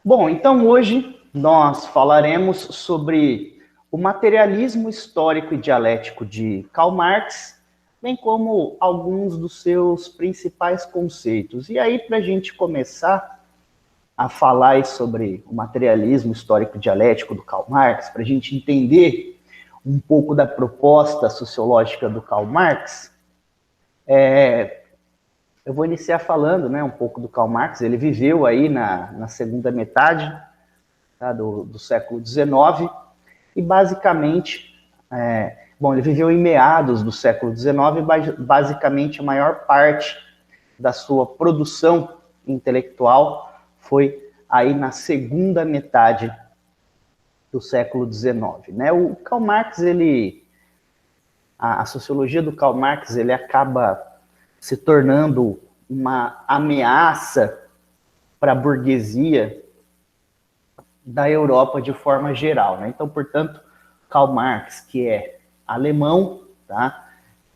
Bom, então hoje nós falaremos sobre o materialismo histórico e dialético de Karl Marx, bem como alguns dos seus principais conceitos. E aí, para a gente começar a falar sobre o materialismo histórico e dialético do Karl Marx, para a gente entender um pouco da proposta sociológica do Karl Marx, eu vou iniciar falando um pouco do Karl Marx. Ele viveu aí na segunda metade do século XIX e basicamente, ele viveu em meados do século XIX e basicamente a maior parte da sua produção intelectual foi aí na segunda metade do século XIX. O Karl Marx, a sociologia do Karl Marx, ele acaba se tornando uma ameaça para a burguesia da Europa de forma geral. Então, portanto, Karl Marx, que é alemão,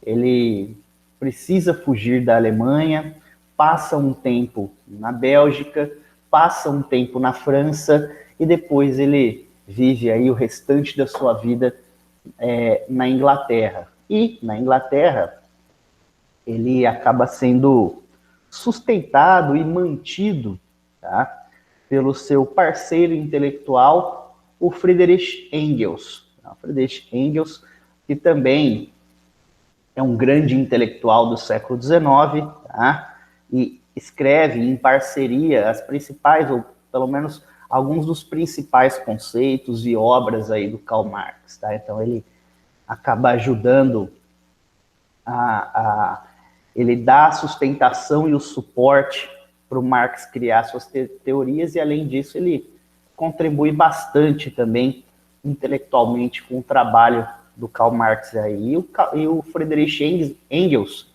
ele precisa fugir da Alemanha, passa um tempo na Bélgica, passa um tempo na França e depois ele vive aí o restante da sua vida na Inglaterra. E na Inglaterra ele acaba sendo sustentado e mantido pelo seu parceiro intelectual, o Friedrich Engels. O Friedrich Engels, que também é um grande intelectual do século XIX, e escreve em parceria as principais, ou pelo menos alguns dos principais conceitos e obras aí do Karl Marx. Então ele acaba ajudando ele dá a sustentação e o suporte para o Marx criar suas teorias, e além disso ele contribui bastante também intelectualmente com o trabalho do Karl Marx aí. E o Friedrich Engels,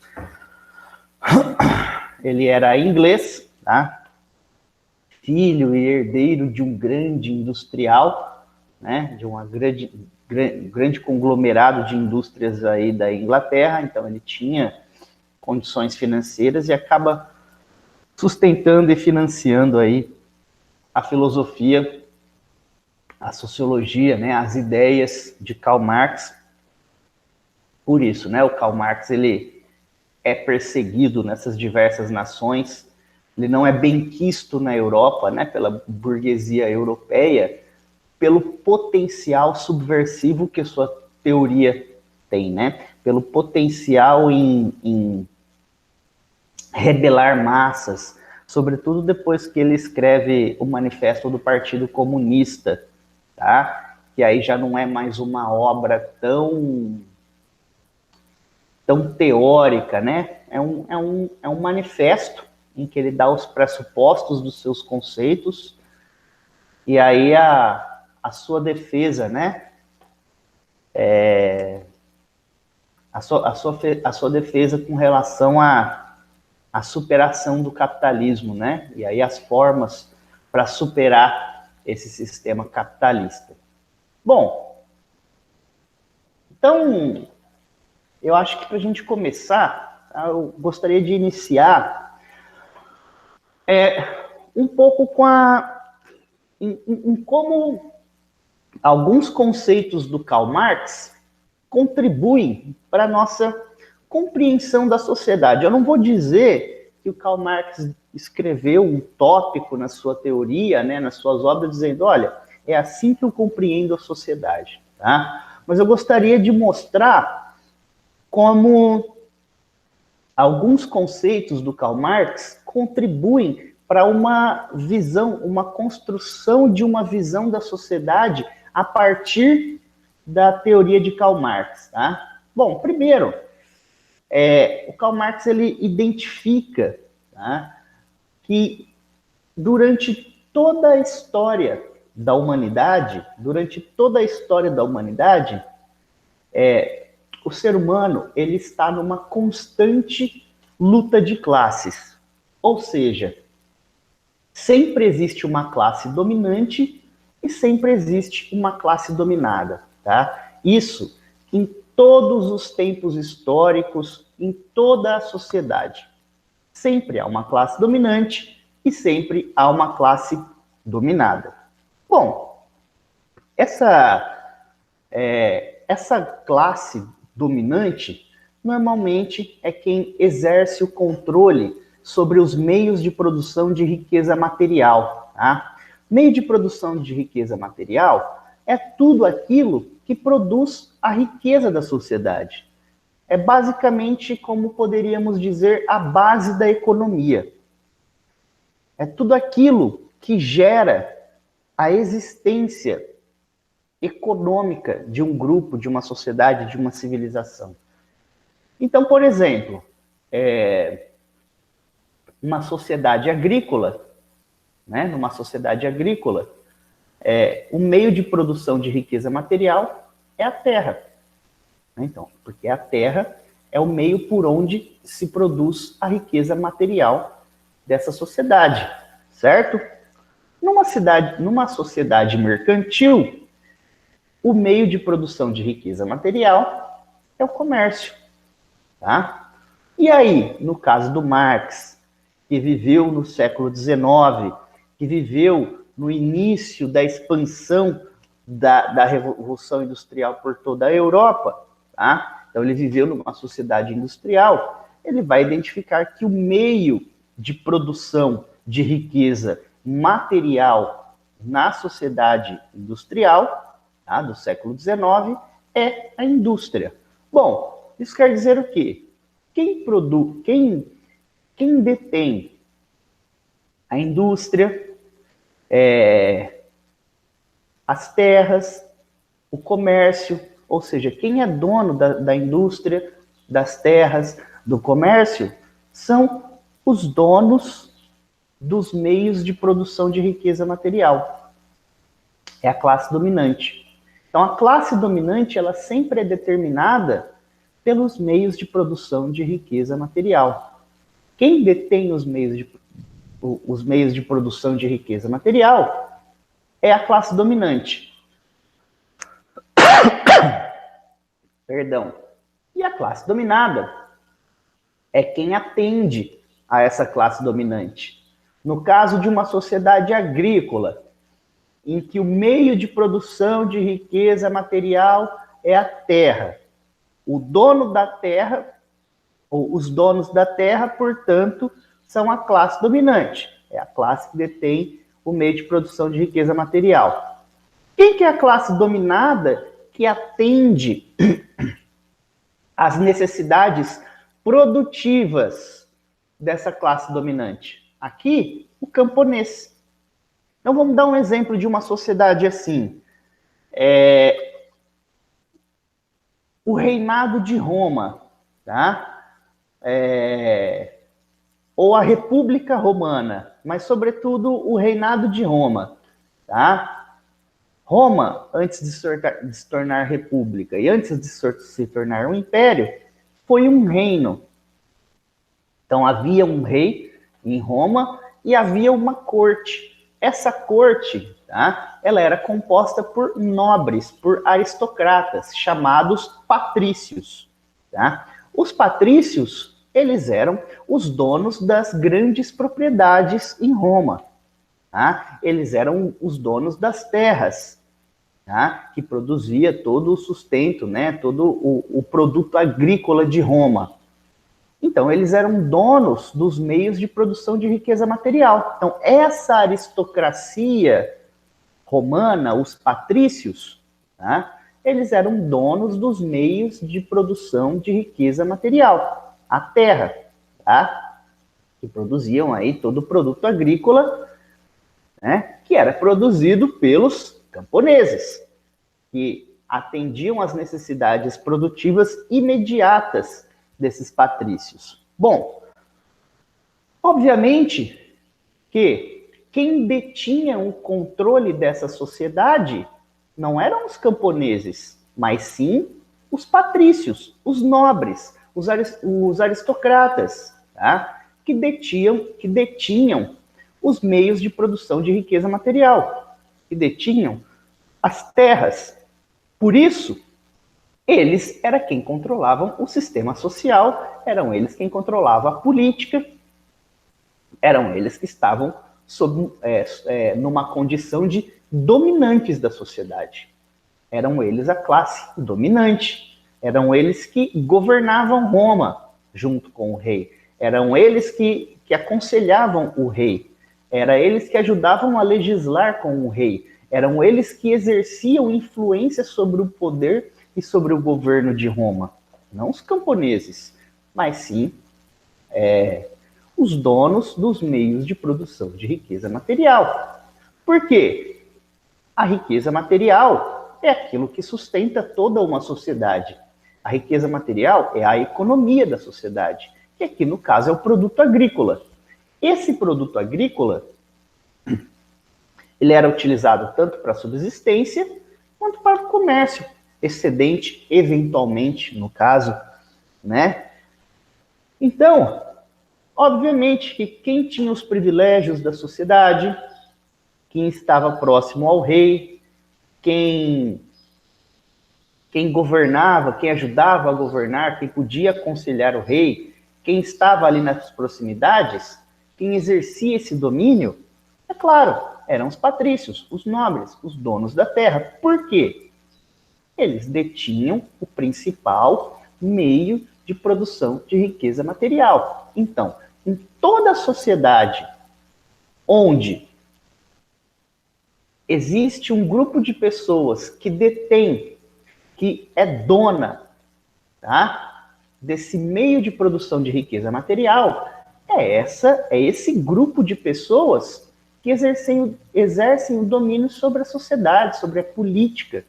ele era inglês, filho e herdeiro de um grande industrial, de uma grande conglomerado de indústrias aí da Inglaterra. Então ele tinha condições financeiras e acaba sustentando e financiando aí a filosofia, a sociologia, as ideias de Karl Marx. Por isso, o Karl Marx ele é perseguido nessas diversas nações, ele não é benquisto na Europa, pela burguesia europeia, pelo potencial subversivo que a sua teoria tem, pelo potencial em rebelar massas, sobretudo depois que ele escreve o Manifesto do Partido Comunista, que aí já não é mais uma obra tão teórica, é um manifesto em que ele dá os pressupostos dos seus conceitos, e aí a sua defesa, a sua defesa com relação à superação do capitalismo, e aí as formas para superar esse sistema capitalista. Bom, então, eu acho que para a gente começar, eu gostaria de iniciar um pouco com em como alguns conceitos do Karl Marx contribuem para a nossa compreensão da sociedade. Eu não vou dizer que o Karl Marx escreveu um tópico na sua teoria, nas suas obras, dizendo, olha, é assim que eu compreendo a sociedade. Mas eu gostaria de mostrar como alguns conceitos do Karl Marx contribuem para uma visão, uma construção de uma visão da sociedade a partir da teoria de Karl Marx. Bom, primeiro, o Karl Marx ele identifica que durante toda a história da humanidade, o ser humano ele está numa constante luta de classes. Ou seja, sempre existe uma classe dominante e sempre existe uma classe dominada. Isso em todos os tempos históricos, em toda a sociedade. Sempre há uma classe dominante e sempre há uma classe dominada. Bom, essa classe dominante normalmente é quem exerce o controle sobre os meios de produção de riqueza material. Tá? Meio de produção de riqueza material é tudo aquilo que produz a riqueza da sociedade. É basicamente, como poderíamos dizer, a base da economia. É tudo aquilo que gera a existência econômica de um grupo, de uma sociedade, de uma civilização. Então, por exemplo, uma sociedade agrícola, né? Numa sociedade agrícola, o meio de produção de riqueza material é a terra. Então, porque a terra é o meio por onde se produz a riqueza material dessa sociedade, certo? Numa sociedade mercantil, o meio de produção de riqueza material é o comércio, tá? E aí, no caso do Marx, que viveu no século XIX, que viveu no início da expansão da Revolução Industrial por toda a Europa, tá? Então ele viveu numa sociedade industrial, ele vai identificar que o meio de produção de riqueza material na sociedade industrial, tá, do século XIX, é a indústria. Bom, isso quer dizer o quê? Quem detém a indústria, as terras, o comércio, ou seja, quem é dono da indústria, das terras, do comércio, são os donos dos meios de produção de riqueza material. É a classe dominante. Então, a classe dominante, ela sempre é determinada pelos meios de produção de riqueza material. Quem detém os meios de produção de riqueza material é a classe dominante. Perdão. E a classe dominada é quem atende a essa classe dominante. No caso de uma sociedade agrícola, em que o meio de produção de riqueza material é a terra, o dono da terra, ou os donos da terra, portanto, são a classe dominante. É a classe que detém o meio de produção de riqueza material. Quem que é a classe dominada que atende às necessidades produtivas dessa classe dominante? Aqui, o camponês. Então, vamos dar um exemplo de uma sociedade assim. O reinado de Roma, tá? Ou a República Romana, mas, sobretudo, o reinado de Roma, tá? Roma, antes de se tornar república e antes de se tornar um império, foi um reino. Então, havia um rei em Roma e havia uma corte. Essa corte, tá, ela era composta por nobres, por aristocratas, chamados patrícios. Tá? Os patrícios, eles eram os donos das grandes propriedades em Roma. Tá? Eles eram os donos das terras, tá? Que produzia todo o sustento, né? Todo o produto agrícola de Roma. Então, eles eram donos dos meios de produção de riqueza material. Então, essa aristocracia romana, os patrícios, tá? Eles eram donos dos meios de produção de riqueza material. A terra, tá? Que produziam aí todo o produto agrícola, né? Que era produzido pelos camponeses, que atendiam às necessidades produtivas imediatas desses patrícios. Bom, obviamente que quem detinha o controle dessa sociedade não eram os camponeses, mas sim os patrícios, os nobres, os aristocratas, tá? que detinham os meios de produção de riqueza material, que detinham as terras. Por isso, eles eram quem controlavam o sistema social, eram eles quem controlavam a política, eram eles que estavam numa condição de dominantes da sociedade. Eram eles a classe dominante, eram eles que governavam Roma junto com o rei, eram eles que aconselhavam o rei, eram eles que ajudavam a legislar com o rei, eram eles que exerciam influência sobre o poder e sobre o governo de Roma. Não os camponeses, mas sim os donos dos meios de produção de riqueza material. Por quê? A riqueza material é aquilo que sustenta toda uma sociedade. A riqueza material é a economia da sociedade, que aqui no caso é o produto agrícola. Esse produto agrícola, ele era utilizado tanto para subsistência quanto para o comércio, excedente, eventualmente, no caso, né? Então, obviamente que quem tinha os privilégios da sociedade, quem estava próximo ao rei, quem governava, quem ajudava a governar, quem podia aconselhar o rei, quem estava ali nas proximidades, quem exercia esse domínio, é claro, eram os patrícios, os nobres, os donos da terra. Por quê? Eles detinham o principal meio de produção de riqueza material. Então, em toda a sociedade onde existe um grupo de pessoas que detém, que é dona, tá, desse meio de produção de riqueza material, é esse grupo de pessoas que exercem o domínio sobre a sociedade, sobre a política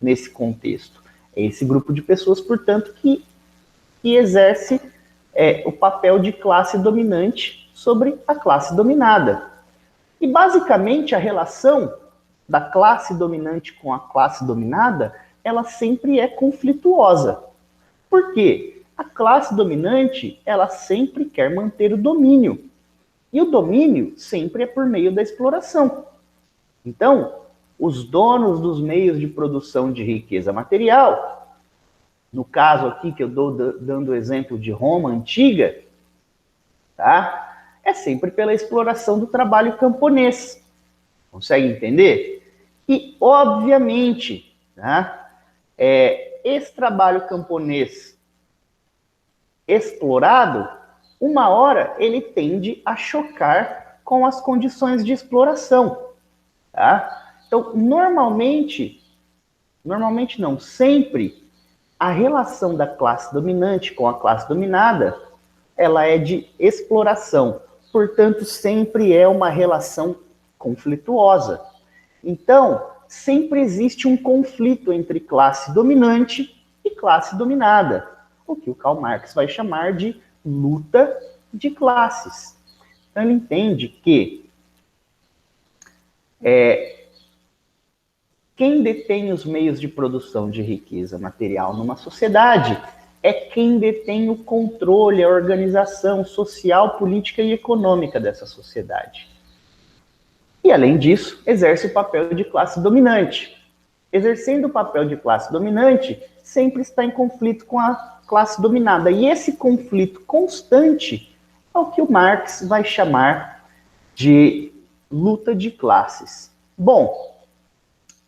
nesse contexto. É esse grupo de pessoas, portanto, que exerce o papel de classe dominante sobre a classe dominada. E, basicamente, a relação da classe dominante com a classe dominada, ela sempre é conflituosa. Por quê? A classe dominante, ela sempre quer manter o domínio. E o domínio sempre é por meio da exploração. Então, os donos dos meios de produção de riqueza material, no caso aqui que eu estou dando o exemplo de Roma antiga, tá? É sempre pela exploração do trabalho camponês. Consegue entender? E, obviamente, tá? Esse trabalho camponês explorado, uma hora ele tende a chocar com as condições de exploração. Tá? Então, normalmente não, sempre, a relação da classe dominante com a classe dominada, ela é de exploração. Portanto, sempre é uma relação conflituosa. Então, sempre existe um conflito entre classe dominante e classe dominada, o que o Karl Marx vai chamar de luta de classes. Então, ele entende que quem detém os meios de produção de riqueza material numa sociedade é quem detém o controle, a organização social, política e econômica dessa sociedade. E, além disso, exerce o papel de classe dominante. Exercendo o papel de classe dominante, sempre está em conflito com a classe dominada. E esse conflito constante é o que o Marx vai chamar de luta de classes. Bom,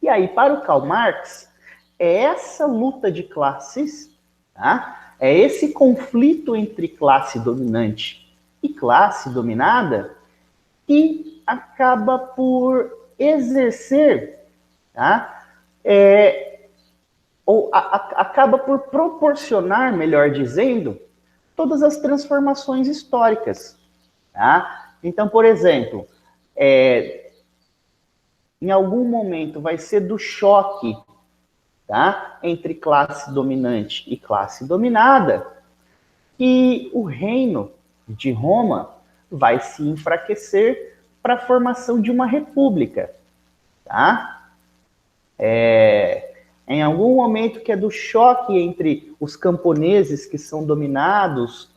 e aí, para o Karl Marx, é essa luta de classes, tá? É esse conflito entre classe dominante e classe dominada que acaba por exercer, tá? Acaba por proporcionar, melhor dizendo, todas as transformações históricas. Tá? Então, por exemplo, em algum momento vai ser do choque, tá, entre classe dominante e classe dominada, e o reino de Roma vai se enfraquecer para a formação de uma república. Tá? Em algum momento que é do choque entre os camponeses que são dominados,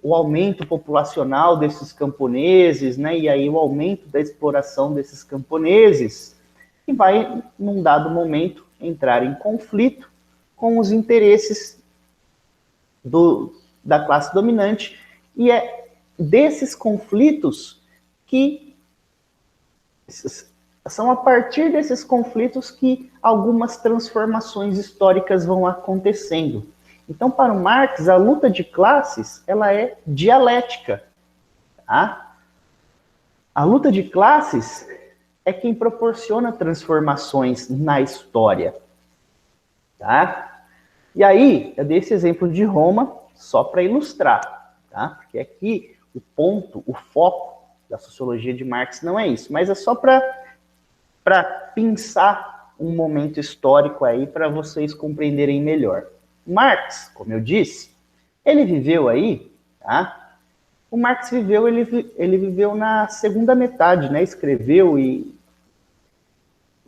o aumento populacional desses camponeses, né, e aí o aumento da exploração desses camponeses, que vai, num dado momento, entrar em conflito com os interesses da classe dominante, e é desses conflitos que São a partir desses conflitos que algumas transformações históricas vão acontecendo. Então, para o Marx, a luta de classes, ela é dialética. Tá? A luta de classes é quem proporciona transformações na história. Tá? E aí, eu dei esse exemplo de Roma só para ilustrar. Tá? Porque aqui o ponto, o foco da sociologia de Marx não é isso, mas é só para pensar um momento histórico aí para vocês compreenderem melhor. Marx, como eu disse, ele viveu aí, tá? O Marx viveu, ele viveu na segunda metade, né? Escreveu e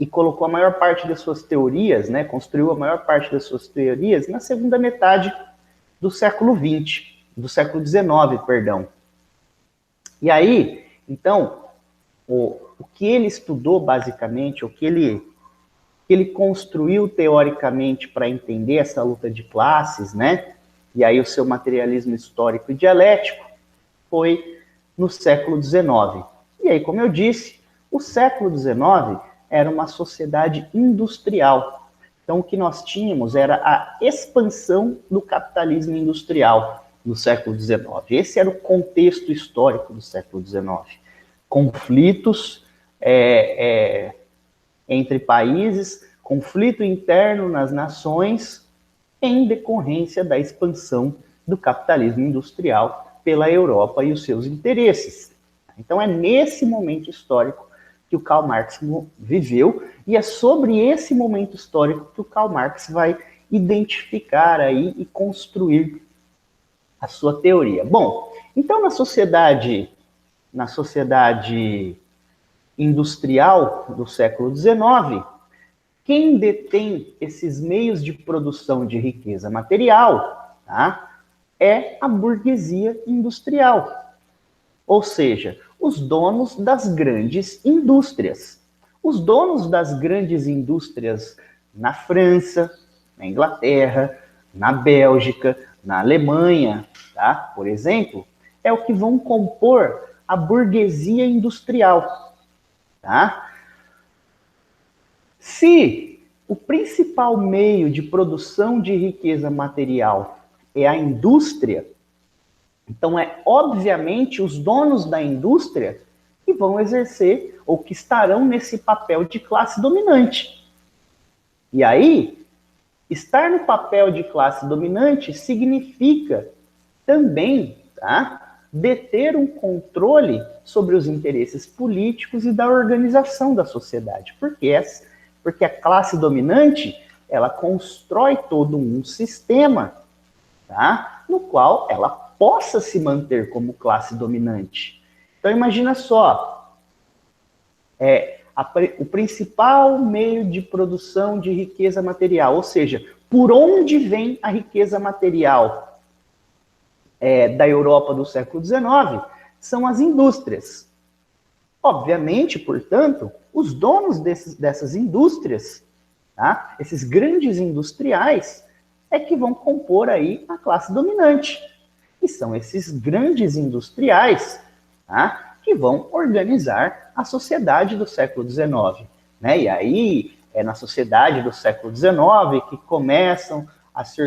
colocou a maior parte das suas teorias, né? Construiu a maior parte das suas teorias na segunda metade do século XX, do século XIX, perdão. E aí, então, o que ele estudou basicamente, o que ele construiu teoricamente para entender essa luta de classes, né? E aí o seu materialismo histórico e dialético foi no século XIX. E aí, como eu disse, o século XIX era uma sociedade industrial. Então, o que nós tínhamos era a expansão do capitalismo industrial no século XIX. Esse era o contexto histórico do século XIX. Conflitos entre países, conflito interno nas nações, em decorrência da expansão do capitalismo industrial pela Europa e os seus interesses. Então é nesse momento histórico que o Karl Marx viveu, e é sobre esse momento histórico que o Karl Marx vai identificar aí e construir a sua teoria. Bom, então na sociedade industrial do século XIX, quem detém esses meios de produção de riqueza material, tá, é a burguesia industrial. Ou seja, os donos das grandes indústrias. Os donos das grandes indústrias na França, na Inglaterra, na Bélgica, na Alemanha, tá, por exemplo, é o que vão compor a burguesia industrial. Tá? Se o principal meio de produção de riqueza material é a indústria, então é obviamente os donos da indústria que vão exercer ou que estarão nesse papel de classe dominante. E aí, estar no papel de classe dominante significa também, tá, deter um controle sobre os interesses políticos e da organização da sociedade. Porque a classe dominante, ela constrói todo um sistema, tá, no qual ela possa se manter como classe dominante. Então imagina só, o principal meio de produção de riqueza material, ou seja, por onde vem a riqueza material da Europa do século XIX, são as indústrias. Obviamente, portanto, os donos dessas indústrias, tá, esses grandes industriais, é que vão compor aí a classe dominante. E são esses grandes industriais, tá, que vão organizar a sociedade do século XIX. Né? E aí, é na sociedade do século XIX que começam a se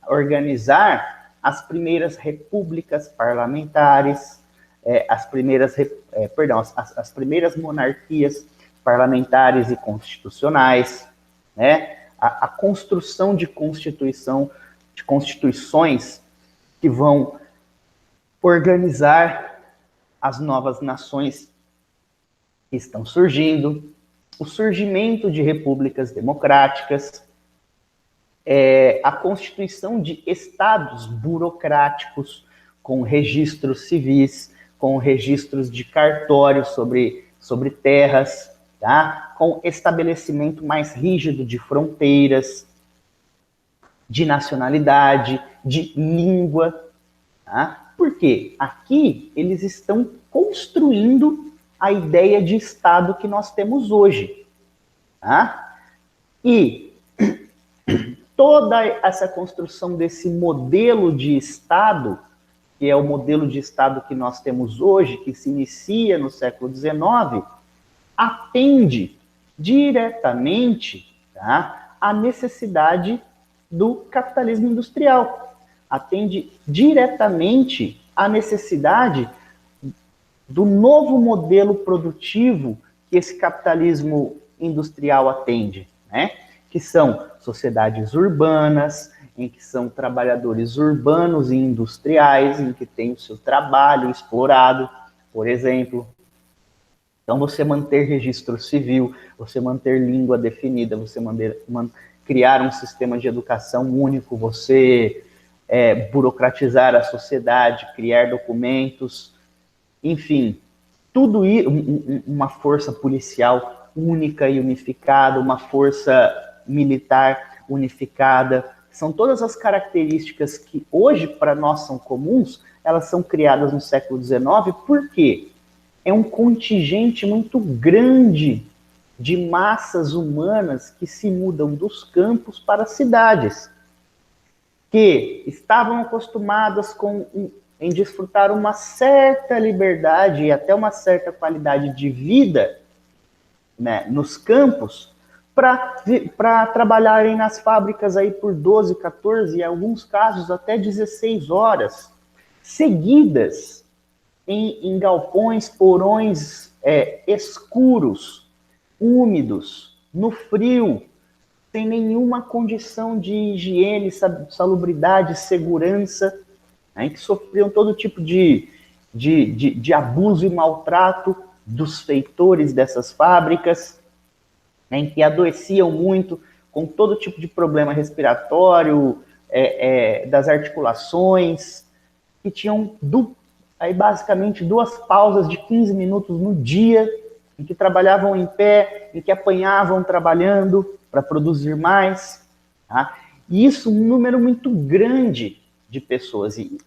organizar as primeiras repúblicas parlamentares, as primeiras monarquias parlamentares e constitucionais, né? A construção de constituições que vão organizar as novas nações que estão surgindo, o surgimento de repúblicas democráticas, a constituição de estados burocráticos com registros civis, com registros de cartório sobre terras, tá? Com estabelecimento mais rígido de fronteiras, de nacionalidade, de língua. Tá? Porque aqui eles estão construindo a ideia de Estado que nós temos hoje. Tá? E toda essa construção desse modelo de Estado, que é o modelo de Estado que nós temos hoje, que se inicia no século XIX, atende diretamente, tá, a necessidade do capitalismo industrial. Atende diretamente à necessidade do novo modelo produtivo que esse capitalismo industrial atende, né? Que são sociedades urbanas, em que são trabalhadores urbanos e industriais, em que tem o seu trabalho explorado, por exemplo. Então, você manter registro civil, você manter língua definida, você criar um sistema de educação único, você burocratizar a sociedade, criar documentos, enfim, tudo isso, uma força policial única e unificada, uma força militar unificada, são todas as características que hoje para nós são comuns, elas são criadas no século XIX, por quê? É um contingente muito grande de massas humanas que se mudam dos campos para as cidades, que estavam acostumadas em desfrutar uma certa liberdade e até uma certa qualidade de vida, né, nos campos, para trabalharem nas fábricas aí por 12, 14, em alguns casos até 16 horas seguidas, em galpões, porões escuros, úmidos, no frio, sem nenhuma condição de higiene, salubridade, segurança, né, que sofriam todo tipo de abuso e maltrato dos feitores dessas fábricas, né, em que adoeciam muito com todo tipo de problema respiratório, das articulações, que tinham aí basicamente 2 pausas de 15 minutos no dia, em que trabalhavam em pé, em que apanhavam trabalhando para produzir mais, tá? E isso, um número muito grande de pessoas, e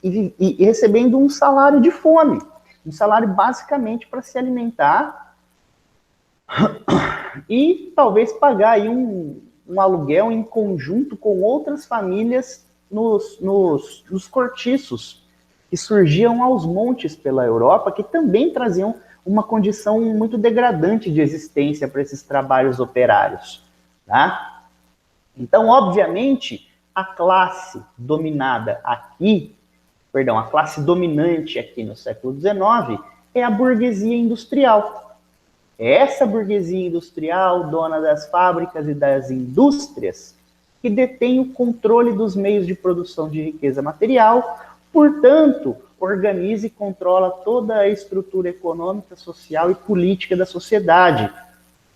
recebendo um salário de fome, um salário basicamente para se alimentar e talvez pagar aí um aluguel em conjunto com outras famílias nos cortiços que surgiam aos montes pela Europa, que também traziam uma condição muito degradante de existência para esses trabalhos operários, tá? Então, obviamente, a classe dominada aqui, perdão, a classe dominante aqui no século XIX é a burguesia industrial. É essa burguesia industrial, dona das fábricas e das indústrias, que detém o controle dos meios de produção de riqueza material, portanto, organiza e controla toda a estrutura econômica, social e política da sociedade,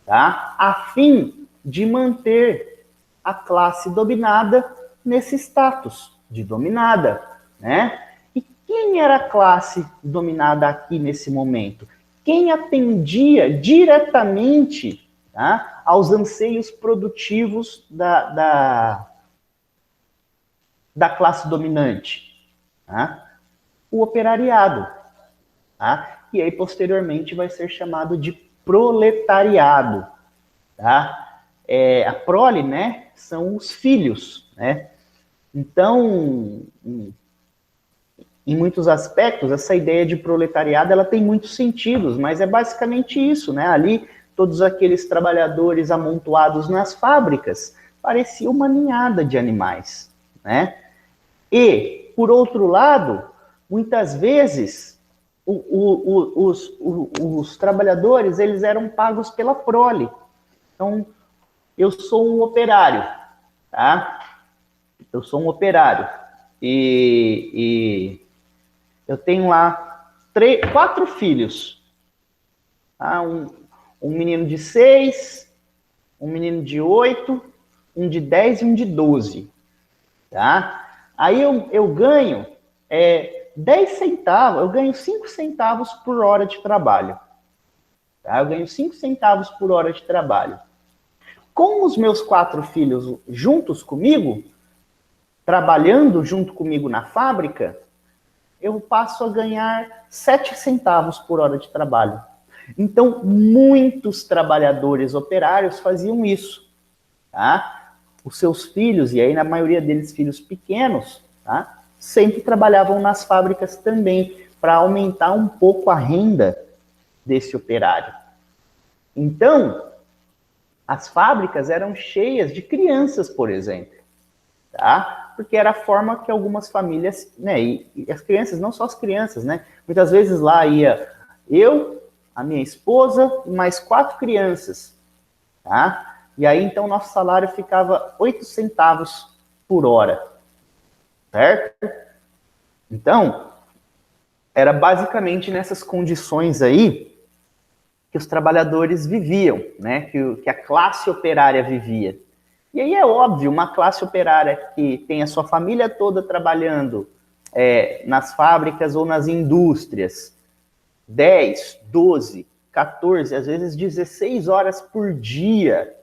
tá? A fim de manter a classe dominada nesse status de dominada, né? E quem era a classe dominada aqui nesse momento? Quem atendia diretamente, tá, aos anseios produtivos da classe dominante? Tá? O operariado, tá? E aí posteriormente vai ser chamado de proletariado, tá? A prole, né, são os filhos, né? Então, em muitos aspectos, essa ideia de proletariado, ela tem muitos sentidos, mas é basicamente isso, né? Ali, todos aqueles trabalhadores amontoados nas fábricas, parecia uma ninhada de animais, né? E, por outro lado, muitas vezes, os trabalhadores, eles eram pagos pela prole. Então, eu sou um operário, tá? Eu sou um operário. E eu tenho lá 4 filhos. Tá? Um menino de 6, um menino de 8, um de 10 e um de 12. Tá? Aí eu ganho 10 centavos, eu ganho 5 centavos por hora de trabalho. Tá? Eu ganho 5 centavos por hora de trabalho. Com os meus 4 filhos juntos comigo, trabalhando junto comigo na fábrica, eu passo a ganhar 7 centavos por hora de trabalho. Então, muitos trabalhadores operários faziam isso, tá? Os seus filhos, e aí na maioria deles filhos pequenos, tá? Sempre trabalhavam nas fábricas também, para aumentar um pouco a renda desse operário. Então, as fábricas eram cheias de crianças, por exemplo, tá? Porque era a forma que algumas famílias, né, e as crianças, não só as crianças, né? Muitas vezes lá ia eu, a minha esposa e mais 4 crianças, tá? E aí, então, nosso salário ficava 8 centavos por hora, certo? Então, era basicamente nessas condições aí que os trabalhadores viviam, né? Que a classe operária vivia. E aí é óbvio, uma classe operária que tem a sua família toda trabalhando nas fábricas ou nas indústrias, 10, 12, 14, às vezes 16 horas por dia,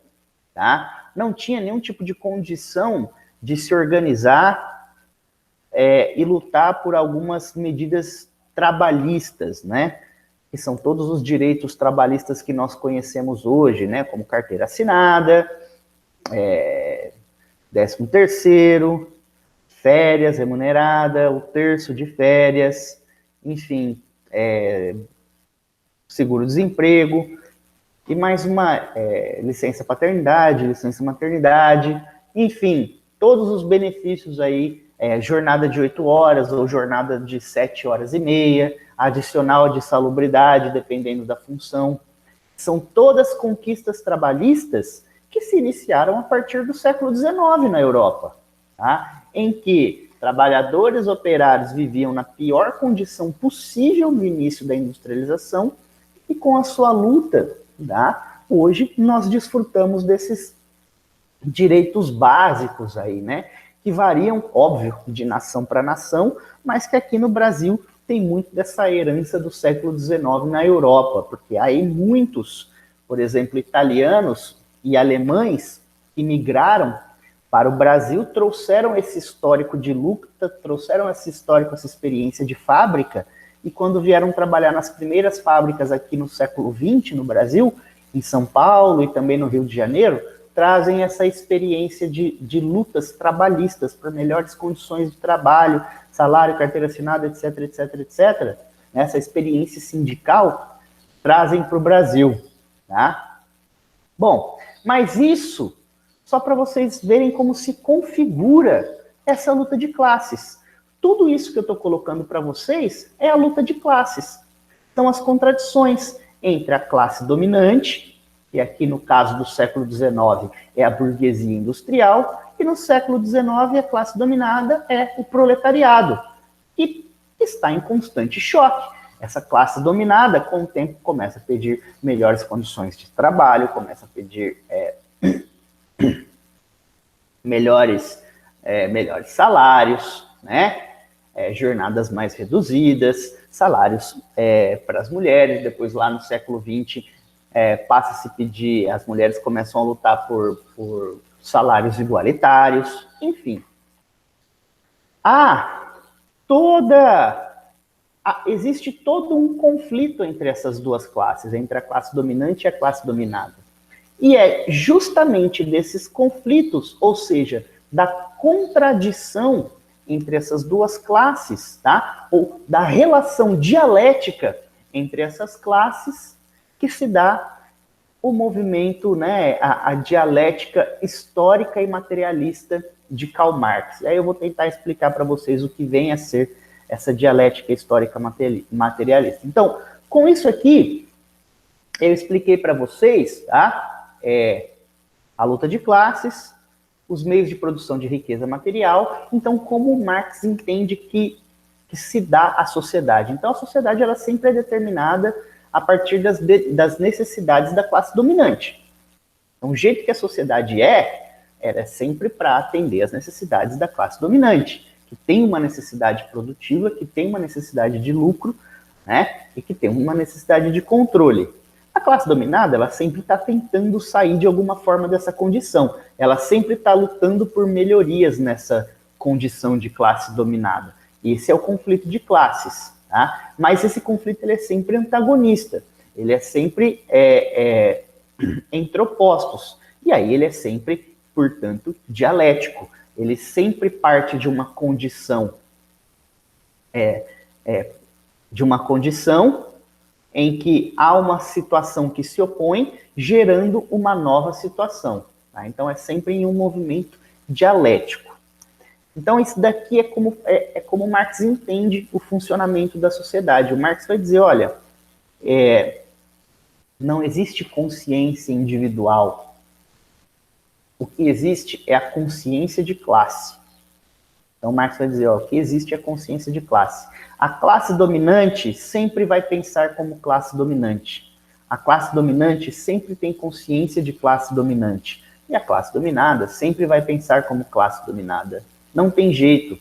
tá? Não tinha nenhum tipo de condição de se organizar e lutar por algumas medidas trabalhistas, né? Que são todos os direitos trabalhistas que nós conhecemos hoje, né? Como carteira assinada, 13º, férias remunerada, o terço de férias, enfim, seguro-desemprego, e mais uma licença paternidade, licença maternidade, enfim, todos os benefícios aí, jornada de 8 horas ou jornada de 7 horas e meia, adicional de salubridade, dependendo da função. São todas conquistas trabalhistas que se iniciaram a partir do século XIX na Europa, tá? Em que trabalhadores operários viviam na pior condição possível no início da industrialização e com a sua luta, tá? Hoje nós desfrutamos desses direitos básicos aí, né? Que variam, óbvio, de nação para nação, mas que aqui no Brasil tem muito dessa herança do século XIX na Europa, porque aí muitos, por exemplo, italianos e alemães que migraram para o Brasil trouxeram esse histórico de luta, trouxeram esse histórico, essa experiência de fábrica, e quando vieram trabalhar nas primeiras fábricas aqui no século XX no Brasil, em São Paulo e também no Rio de Janeiro, trazem essa experiência de lutas trabalhistas para melhores condições de trabalho, salário, carteira assinada, etc, etc, etc. Essa experiência sindical trazem para o Brasil, tá? Bom, mas isso só para vocês verem como se configura essa luta de classes. Tudo isso que eu estou colocando para vocês é a luta de classes. São as contradições entre a classe dominante, que aqui no caso do século XIX é a burguesia industrial, e no século XIX a classe dominada é o proletariado, que está em constante choque. Essa classe dominada, com o tempo, começa a pedir melhores condições de trabalho, começa a pedir melhores salários, né? Jornadas mais reduzidas, salários para as mulheres. Depois, lá no século XX, passa a se pedir, as mulheres começam a lutar por salários igualitários, enfim. Existe todo um conflito entre essas duas classes, entre a classe dominante e a classe dominada. E é justamente desses conflitos, ou seja, da contradição entre essas duas classes, tá? Ou da relação dialética entre essas classes, que se dá o movimento, né, a dialética histórica e materialista de Karl Marx. E aí eu vou tentar explicar para vocês o que vem a ser essa dialética histórica materialista. Então, com isso aqui, eu expliquei para vocês, tá? A luta de classes, os meios de produção de riqueza material, então como Marx entende que se dá a sociedade. Então a sociedade ela sempre é determinada a partir das necessidades da classe dominante. Então o jeito que a sociedade é sempre para atender as necessidades da classe dominante, que tem uma necessidade produtiva, que tem uma necessidade de lucro, né, e que tem uma necessidade de controle. A classe dominada, ela sempre está tentando sair de alguma forma dessa condição. Ela sempre está lutando por melhorias nessa condição de classe dominada. E esse é o conflito de classes, tá? Mas esse conflito ele é sempre antagonista. Ele é sempre entre opostos. E aí ele é sempre, portanto, dialético. Ele sempre parte de uma condição em que há uma situação que se opõe, gerando uma nova situação. Tá? Então, é sempre em um movimento dialético. Então, isso daqui é como Marx entende o funcionamento da sociedade. O Marx vai dizer, olha, não existe consciência individual. O que existe é a consciência de classe. Então, Marx vai dizer, ó, o que existe é a consciência de classe. A classe dominante sempre vai pensar como classe dominante. A classe dominante sempre tem consciência de classe dominante. E a classe dominada sempre vai pensar como classe dominada. Não tem jeito.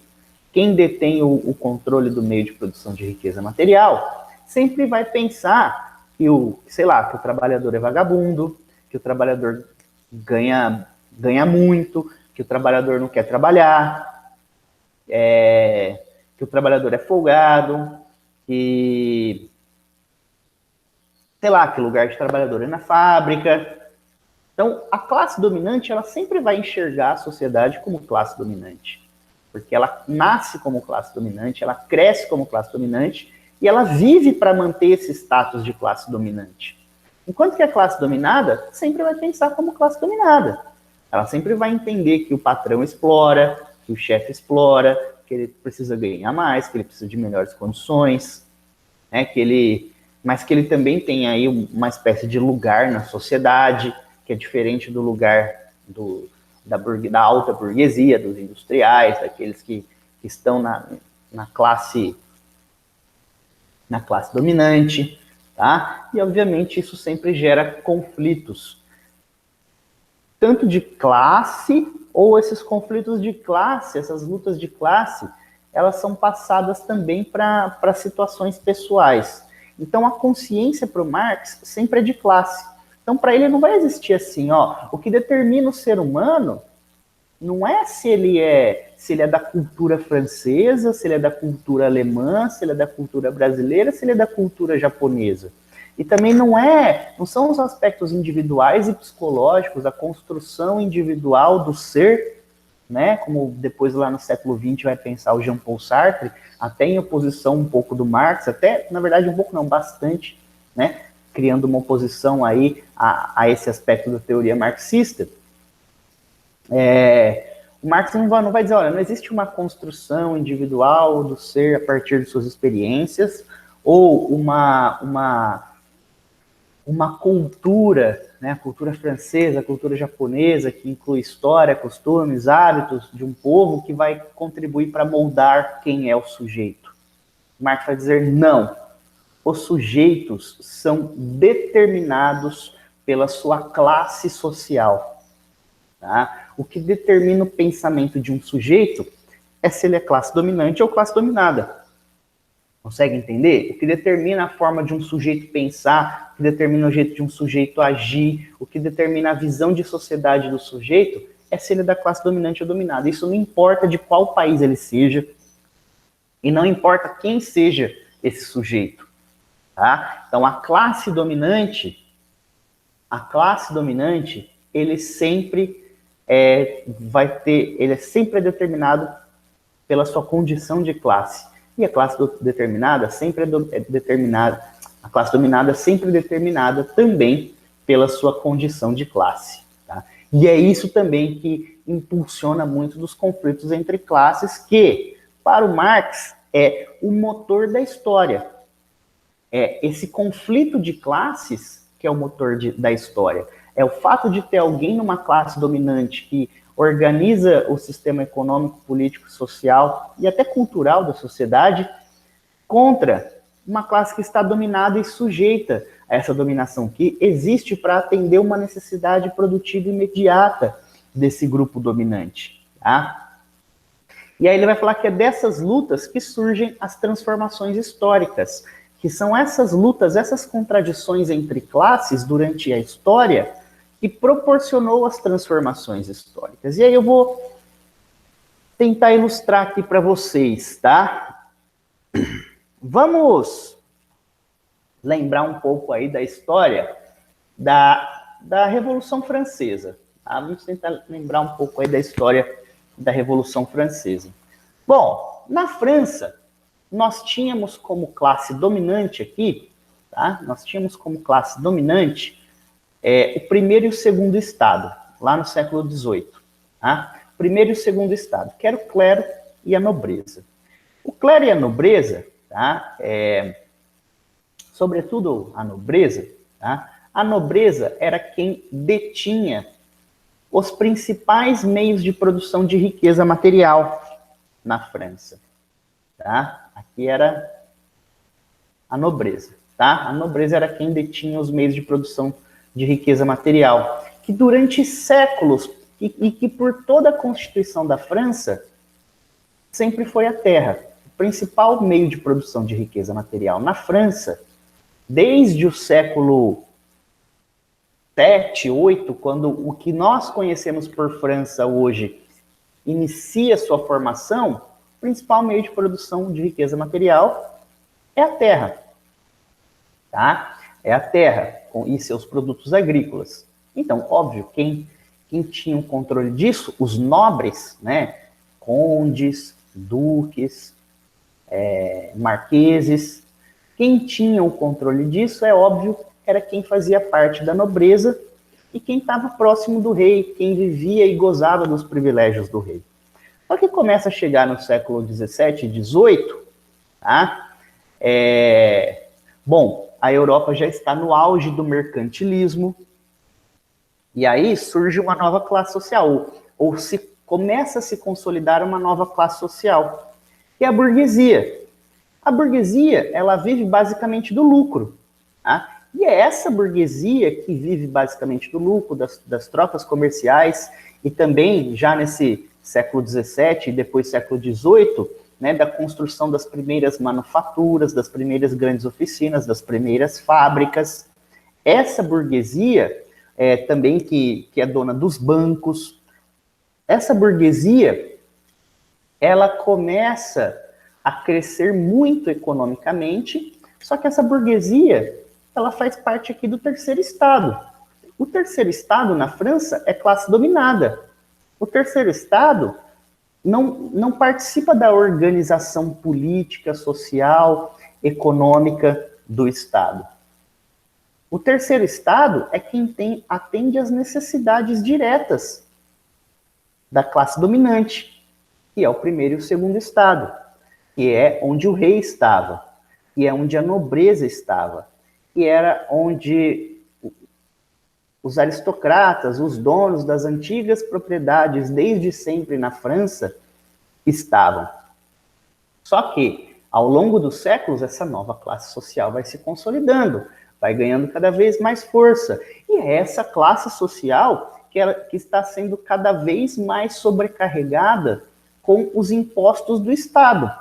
Quem detém o controle do meio de produção de riqueza material sempre vai pensar que o trabalhador é vagabundo, que o trabalhador ganha muito, que o trabalhador não quer trabalhar, que o trabalhador é folgado, que que o lugar de trabalhador é na fábrica. Então, a classe dominante, ela sempre vai enxergar a sociedade como classe dominante. Porque ela nasce como classe dominante, ela cresce como classe dominante e ela vive para manter esse status de classe dominante. Enquanto que a classe dominada sempre vai pensar como classe dominada. Ela sempre vai entender que o patrão explora, que o chefe explora, que ele precisa ganhar mais, que ele precisa de melhores condições, né, mas que ele também tem aí uma espécie de lugar na sociedade, que é diferente do lugar da alta burguesia, dos industriais, daqueles que estão na classe dominante, tá? E, obviamente, isso sempre gera conflitos, tanto de classe, ou esses conflitos de classe, essas lutas de classe, elas são passadas também para situações pessoais. Então, a consciência para o Marx sempre é de classe. Então, para ele não vai existir assim, ó, o que determina o ser humano não é se ele é da cultura francesa, se ele é da cultura alemã, se ele é da cultura brasileira, se ele é da cultura japonesa. E também não são os aspectos individuais e psicológicos, a construção individual do ser, né, como depois lá no século XX vai pensar o Jean-Paul Sartre, até em oposição um pouco do Marx, até, na verdade, um pouco não, bastante, né, criando uma oposição aí a esse aspecto da teoria marxista. O Marx não vai dizer, olha, não existe uma construção individual do ser a partir de suas experiências, ou uma cultura, né, a cultura francesa, a cultura japonesa, que inclui história, costumes, hábitos de um povo que vai contribuir para moldar quem é o sujeito. Marx vai dizer, não, os sujeitos são determinados pela sua classe social. Tá? O que determina o pensamento de um sujeito é se ele é classe dominante ou classe dominada. Consegue entender? O que determina a forma de um sujeito pensar, o que determina o jeito de um sujeito agir, o que determina a visão de sociedade do sujeito é se ele é da classe dominante ou dominada. Isso não importa de qual país ele seja e não importa quem seja esse sujeito. Tá? Então, a classe dominante, ele sempre ele é sempre determinado pela sua condição de classe. E a classe determinada sempre é determinada, a classe dominada sempre é determinada também pela sua condição de classe. Tá? E é isso também que impulsiona muito dos conflitos entre classes, que, para o Marx, é o motor da história. É esse conflito de classes que é o motor da história. É o fato de ter alguém numa classe dominante que organiza o sistema econômico, político, social e até cultural da sociedade contra uma classe que está dominada e sujeita a essa dominação, que existe para atender uma necessidade produtiva imediata desse grupo dominante. Tá? E aí ele vai falar que é dessas lutas que surgem as transformações históricas, que são essas lutas, essas contradições entre classes durante a história que proporcionou as transformações históricas. E aí eu vou tentar ilustrar aqui para vocês, tá? Vamos lembrar um pouco aí da história da Revolução Francesa. Tá? Vamos tentar lembrar um pouco aí da história da Revolução Francesa. Bom, na França, nós tínhamos como classe dominante aqui tá? Nós tínhamos como classe dominante o primeiro e o segundo estado, lá no século XVIII. Tá? Primeiro e o segundo estado, que era o clero e a nobreza. O clero e a nobreza, tá? Sobretudo a nobreza, tá? A nobreza era quem detinha os principais meios de produção de riqueza material na França. Tá? Aqui era a nobreza. Tá? A nobreza era quem detinha os meios de produção de riqueza material, que durante séculos, e que por toda a Constituição da França, sempre foi a terra. O principal meio de produção de riqueza material na França, desde o século 7, 8, quando o que nós conhecemos por França hoje inicia sua formação, o principal meio de produção de riqueza material é a terra. Tá? É a terra e seus produtos agrícolas. Então, óbvio, quem tinha o controle disso, os nobres, né, condes, duques, marqueses, quem tinha o controle disso, é óbvio, era quem fazia parte da nobreza e quem estava próximo do rei, quem vivia e gozava dos privilégios do rei. Só que começa a chegar no século XVII e XVIII, tá? Bom, a Europa já está no auge do mercantilismo, e aí surge uma nova classe social, ou começa a se consolidar uma nova classe social, que é a burguesia. A burguesia, ela vive basicamente do lucro, tá? E é essa burguesia que vive basicamente do lucro, das trocas comerciais, e também já nesse século XVII e depois século XVIII, né, da construção das primeiras manufaturas, das primeiras grandes oficinas, das primeiras fábricas. Essa burguesia, também que é dona dos bancos, essa burguesia, ela começa a crescer muito economicamente, só que essa burguesia, ela faz parte aqui do terceiro estado. O terceiro estado, na França, é classe dominada. O terceiro estado não participa da organização política, social, econômica do Estado. O terceiro estado é quem atende às necessidades diretas da classe dominante, que é o primeiro e o segundo estado, que é onde o rei estava, que é onde a nobreza estava, que era onde os aristocratas, os donos das antigas propriedades, desde sempre na França, estavam. Só que, ao longo dos séculos, essa nova classe social vai se consolidando, vai ganhando cada vez mais força. E é essa classe social que está sendo cada vez mais sobrecarregada com os impostos do Estado.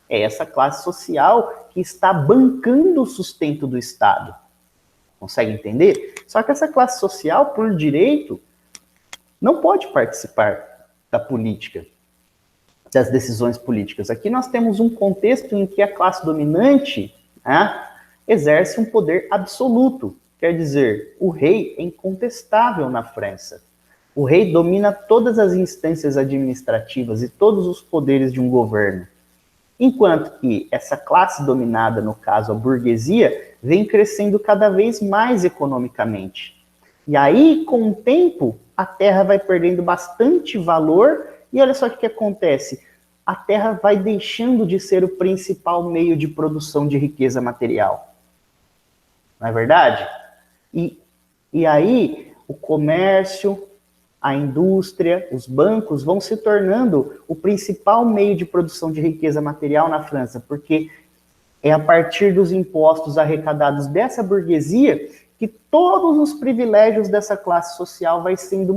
É essa classe social que está bancando o sustento do Estado. Consegue entender? Só que essa classe social, por direito, não pode participar da política, das decisões políticas. Aqui nós temos um contexto em que a classe dominante, né, exerce um poder absoluto. Quer dizer, o rei é incontestável na França. O rei domina todas as instâncias administrativas e todos os poderes de um governo. Enquanto que essa classe dominada, no caso a burguesia, vem crescendo cada vez mais economicamente. E aí, com o tempo, a terra vai perdendo bastante valor, e olha só o que acontece. A terra vai deixando de ser o principal meio de produção de riqueza material. Não é verdade? E aí, o comércio, a indústria, os bancos vão se tornando o principal meio de produção de riqueza material na França, porque é a partir dos impostos arrecadados dessa burguesia que todos os privilégios dessa classe social vai sendo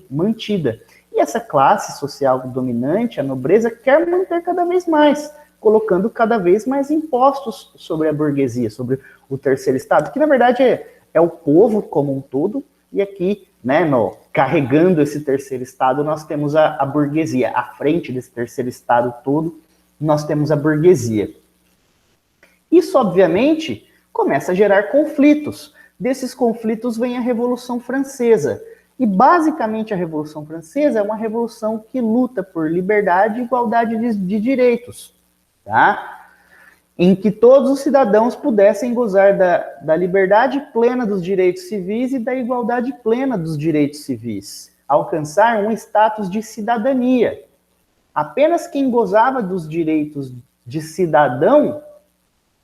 mantida. E essa classe social dominante, a nobreza, quer manter cada vez mais, colocando cada vez mais impostos sobre a burguesia, sobre o terceiro estado, que na verdade é o povo como um todo, e aqui, né, carregando esse terceiro estado, nós temos a burguesia. À frente desse terceiro estado todo, nós temos a burguesia. Isso, obviamente, começa a gerar conflitos. Desses conflitos vem a Revolução Francesa. E, basicamente, a Revolução Francesa é uma revolução que luta por liberdade e igualdade de direitos. Tá? em que todos os cidadãos pudessem gozar da liberdade plena dos direitos civis e da igualdade plena dos direitos civis, alcançar um status de cidadania. Apenas quem gozava dos direitos de cidadão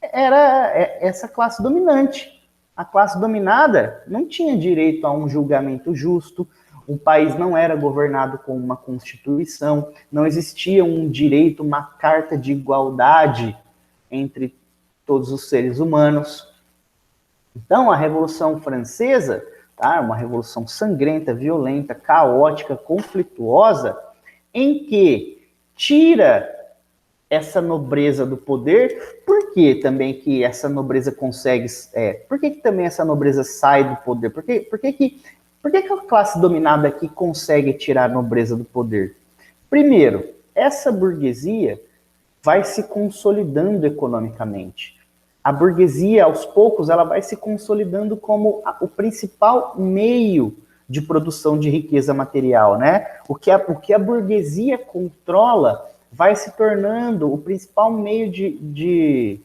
era essa classe dominante. A classe dominada não tinha direito a um julgamento justo, o país não era governado com uma constituição, não existia um direito, uma carta de igualdade entre todos os seres humanos. Então, a Revolução Francesa, tá, uma revolução sangrenta, violenta, caótica, conflituosa, em que tira essa nobreza do poder. Por que também que essa nobreza consegue... por que também essa nobreza sai do poder? Por que a classe dominada aqui consegue tirar a nobreza do poder? Primeiro, essa burguesia vai se consolidando economicamente. A burguesia, aos poucos, ela vai se consolidando como o principal meio de produção de riqueza material, né? O que a burguesia controla vai se tornando o principal meio de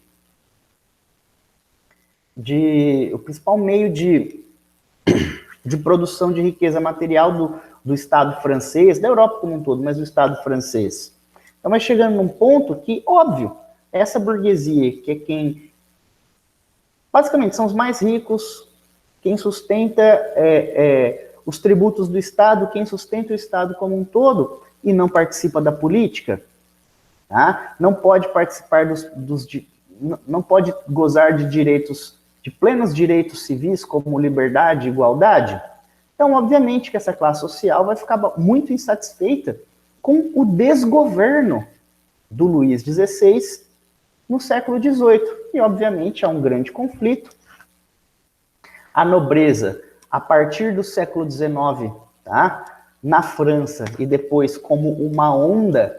produção de riqueza material do Estado francês, da Europa como um todo, mas do Estado francês. Então vai chegando num ponto que, óbvio, essa burguesia, que é quem, basicamente, são os mais ricos, quem sustenta os tributos do Estado, quem sustenta o Estado como um todo, e não participa da política, tá? Não pode participar não pode gozar de direitos, de plenos direitos civis, como liberdade e igualdade. Então, obviamente, que essa classe social vai ficar muito insatisfeita com o desgoverno do Luís XVI no século XVIII. E, obviamente, há um grande conflito. A nobreza, a partir do século XIX, tá? Na França, e depois como uma onda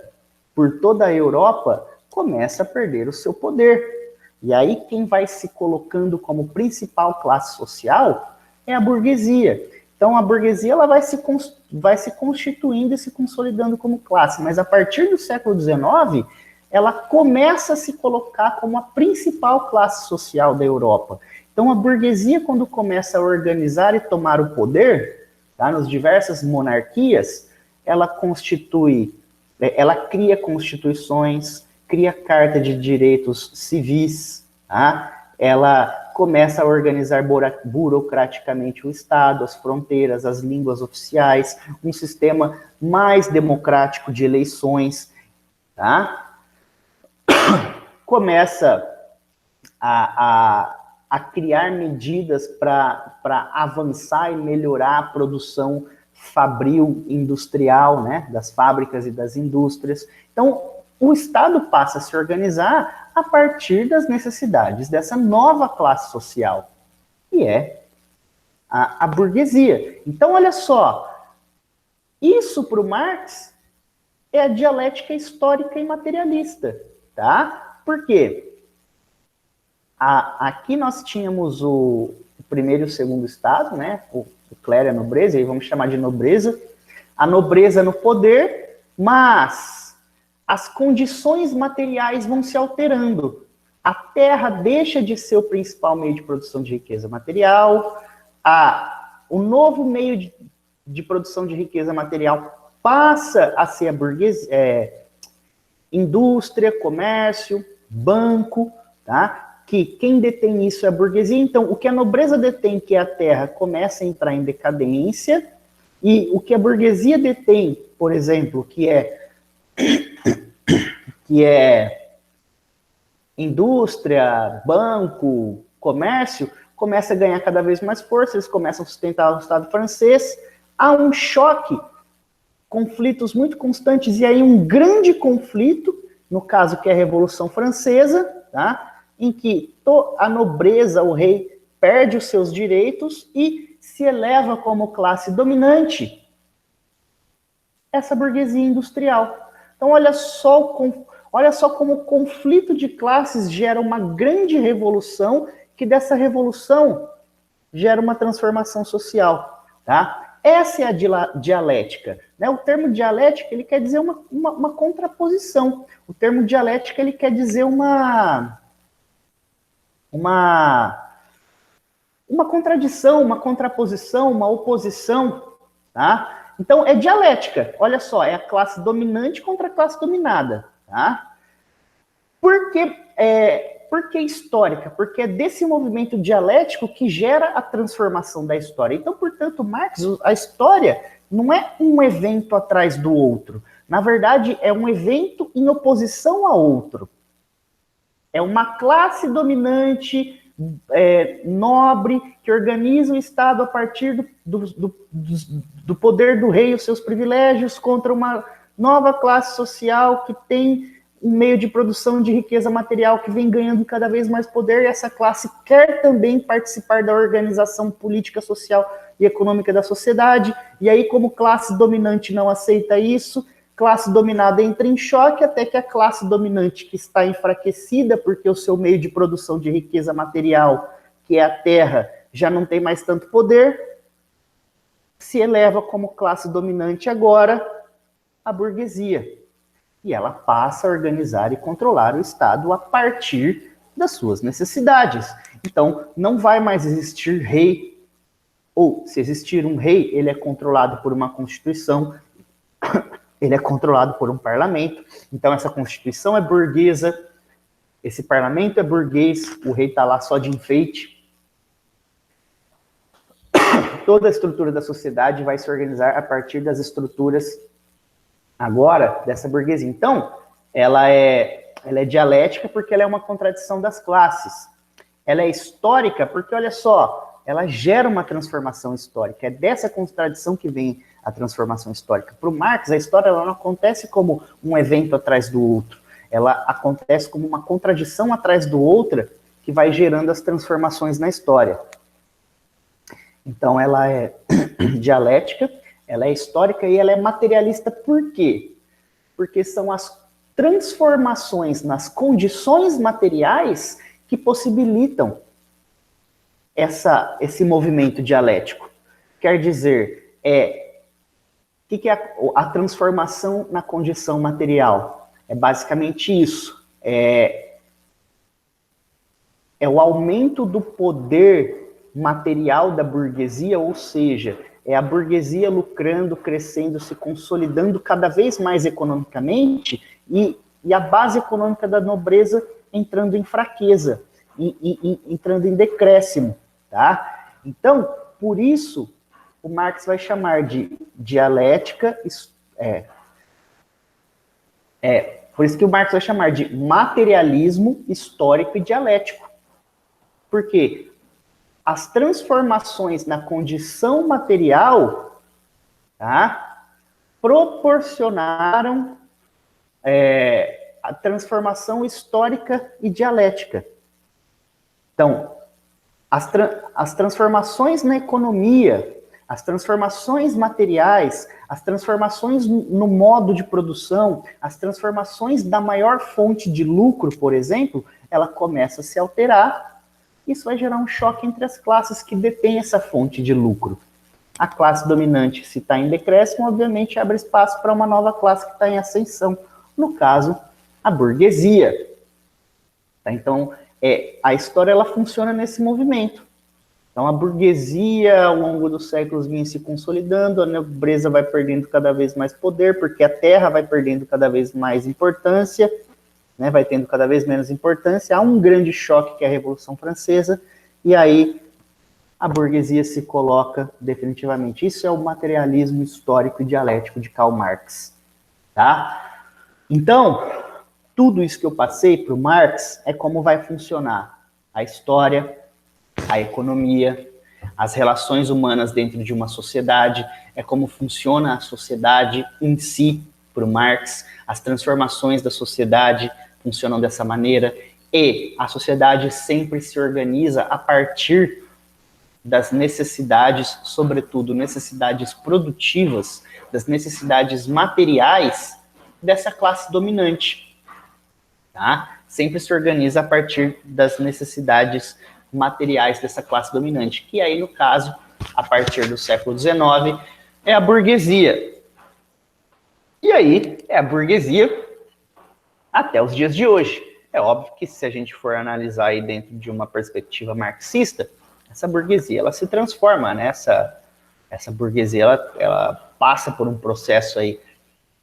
por toda a Europa, começa a perder o seu poder. E aí quem vai se colocando como principal classe social é a burguesia. Então a burguesia ela vai se constituindo e se consolidando como classe, mas a partir do século XIX, ela começa a se colocar como a principal classe social da Europa. Então a burguesia, quando começa a organizar e tomar o poder, tá, nas diversas monarquias, ela cria constituições, cria carta de direitos civis, tá? Ela começa a organizar burocraticamente o Estado, as fronteiras, as línguas oficiais, um sistema mais democrático de eleições, tá? Começa a criar medidas para avançar e melhorar a produção fabril industrial, né, das fábricas e das indústrias. Então, o Estado passa a se organizar a partir das necessidades dessa nova classe social, que é a burguesia. Então, olha só, isso para o Marx é a dialética histórica e materialista, tá? Por quê? Aqui nós tínhamos o primeiro e o segundo estado, né? O clero e a nobreza, e aí vamos chamar de nobreza. A nobreza no poder, mas as condições materiais vão se alterando. A terra deixa de ser o principal meio de produção de riqueza material, o novo meio de produção de riqueza material passa a ser a burguesia, indústria, comércio, banco, tá? Que quem detém isso é a burguesia. Então, o que a nobreza detém, que é a terra, começa a entrar em decadência, e o que a burguesia detém, por exemplo, que é indústria, banco, comércio, começa a ganhar cada vez mais força, eles começam a sustentar o Estado francês, há um choque, conflitos muito constantes, e aí um grande conflito, no caso que é a Revolução Francesa, tá? Em que a nobreza, o rei, perde os seus direitos e se eleva como classe dominante essa burguesia industrial. Então, olha só como o conflito de classes gera uma grande revolução, que dessa revolução gera uma transformação social, tá? Essa é a dialética, né? O termo dialética, ele quer dizer uma contraposição. O termo dialética, ele quer dizer uma uma contradição, uma contraposição, uma oposição, tá? Então, é dialética. Olha só, é a classe dominante contra a classe dominada, tá? Por que histórica? Porque é desse movimento dialético que gera a transformação da história. Então, portanto, Marx, a história não é um evento atrás do outro. Na verdade, é um evento em oposição a outro. É uma classe dominante, nobre, que organiza o Estado a partir do poder do rei e os seus privilégios contra uma nova classe social que tem um meio de produção de riqueza material que vem ganhando cada vez mais poder, e essa classe quer também participar da organização política, social e econômica da sociedade, e aí, como classe dominante não aceita isso, classe dominada entra em choque, até que a classe dominante, que está enfraquecida porque o seu meio de produção de riqueza material, que é a terra, já não tem mais tanto poder, se eleva como classe dominante agora a burguesia. E ela passa a organizar e controlar o Estado a partir das suas necessidades. Então, não vai mais existir rei, ou se existir um rei, ele é controlado por uma constituição, ele é controlado por um parlamento. Então, essa constituição é burguesa, esse parlamento é burguês, o rei está lá só de enfeite. Toda a estrutura da sociedade vai se organizar a partir das estruturas agora dessa burguesia. Então, ela é dialética porque ela é uma contradição das classes. Ela é histórica porque, olha só, ela gera uma transformação histórica. É dessa contradição que vem a transformação histórica. Para o Marx, a história ela não acontece como um evento atrás do outro. Ela acontece como uma contradição atrás do outra que vai gerando as transformações na história. Então, ela é dialética, ela é histórica e ela é materialista. Por quê? Porque são as transformações nas condições materiais que possibilitam esse movimento dialético. Quer dizer, o que é a transformação na condição material? É basicamente isso. É o aumento do poder material da burguesia, ou seja, é a burguesia lucrando, crescendo, se consolidando cada vez mais economicamente e a base econômica da nobreza entrando em fraqueza, entrando em decréscimo, tá? Então, por isso, o Marx vai chamar de dialética, por isso que o Marx vai chamar de materialismo histórico e dialético. Por quê? As transformações na condição material, tá, proporcionaram a transformação histórica e dialética. Então, as transformações na economia, as transformações materiais, as transformações no modo de produção, as transformações da maior fonte de lucro, por exemplo, ela começa a se alterar. Isso vai gerar um choque entre as classes que detêm essa fonte de lucro. A classe dominante, se está em decréscimo, obviamente abre espaço para uma nova classe que está em ascensão. No caso, a burguesia. Tá? Então, a história ela funciona nesse movimento. Então, a burguesia, ao longo dos séculos, vinha se consolidando, a nobreza vai perdendo cada vez mais poder, porque a terra vai perdendo cada vez mais importância, né, vai tendo cada vez menos importância. Há um grande choque, que é a Revolução Francesa, e aí a burguesia se coloca definitivamente. Isso é o materialismo histórico e dialético de Karl Marx. Tá? Então, tudo isso que eu passei para o Marx é como vai funcionar a história, a economia, as relações humanas dentro de uma sociedade, é como funciona a sociedade em si, para o Marx. As transformações da sociedade funcionam dessa maneira, e a sociedade sempre se organiza a partir das necessidades, sobretudo necessidades produtivas, das necessidades materiais dessa classe dominante. Tá? Sempre se organiza a partir das necessidades materiais dessa classe dominante, que aí, no caso, a partir do século XIX, é a burguesia. E aí, é a burguesia até os dias de hoje. É óbvio que se a gente for analisar aí dentro de uma perspectiva marxista, essa burguesia, ela se transforma, né? Essa burguesia, ela passa por um processo aí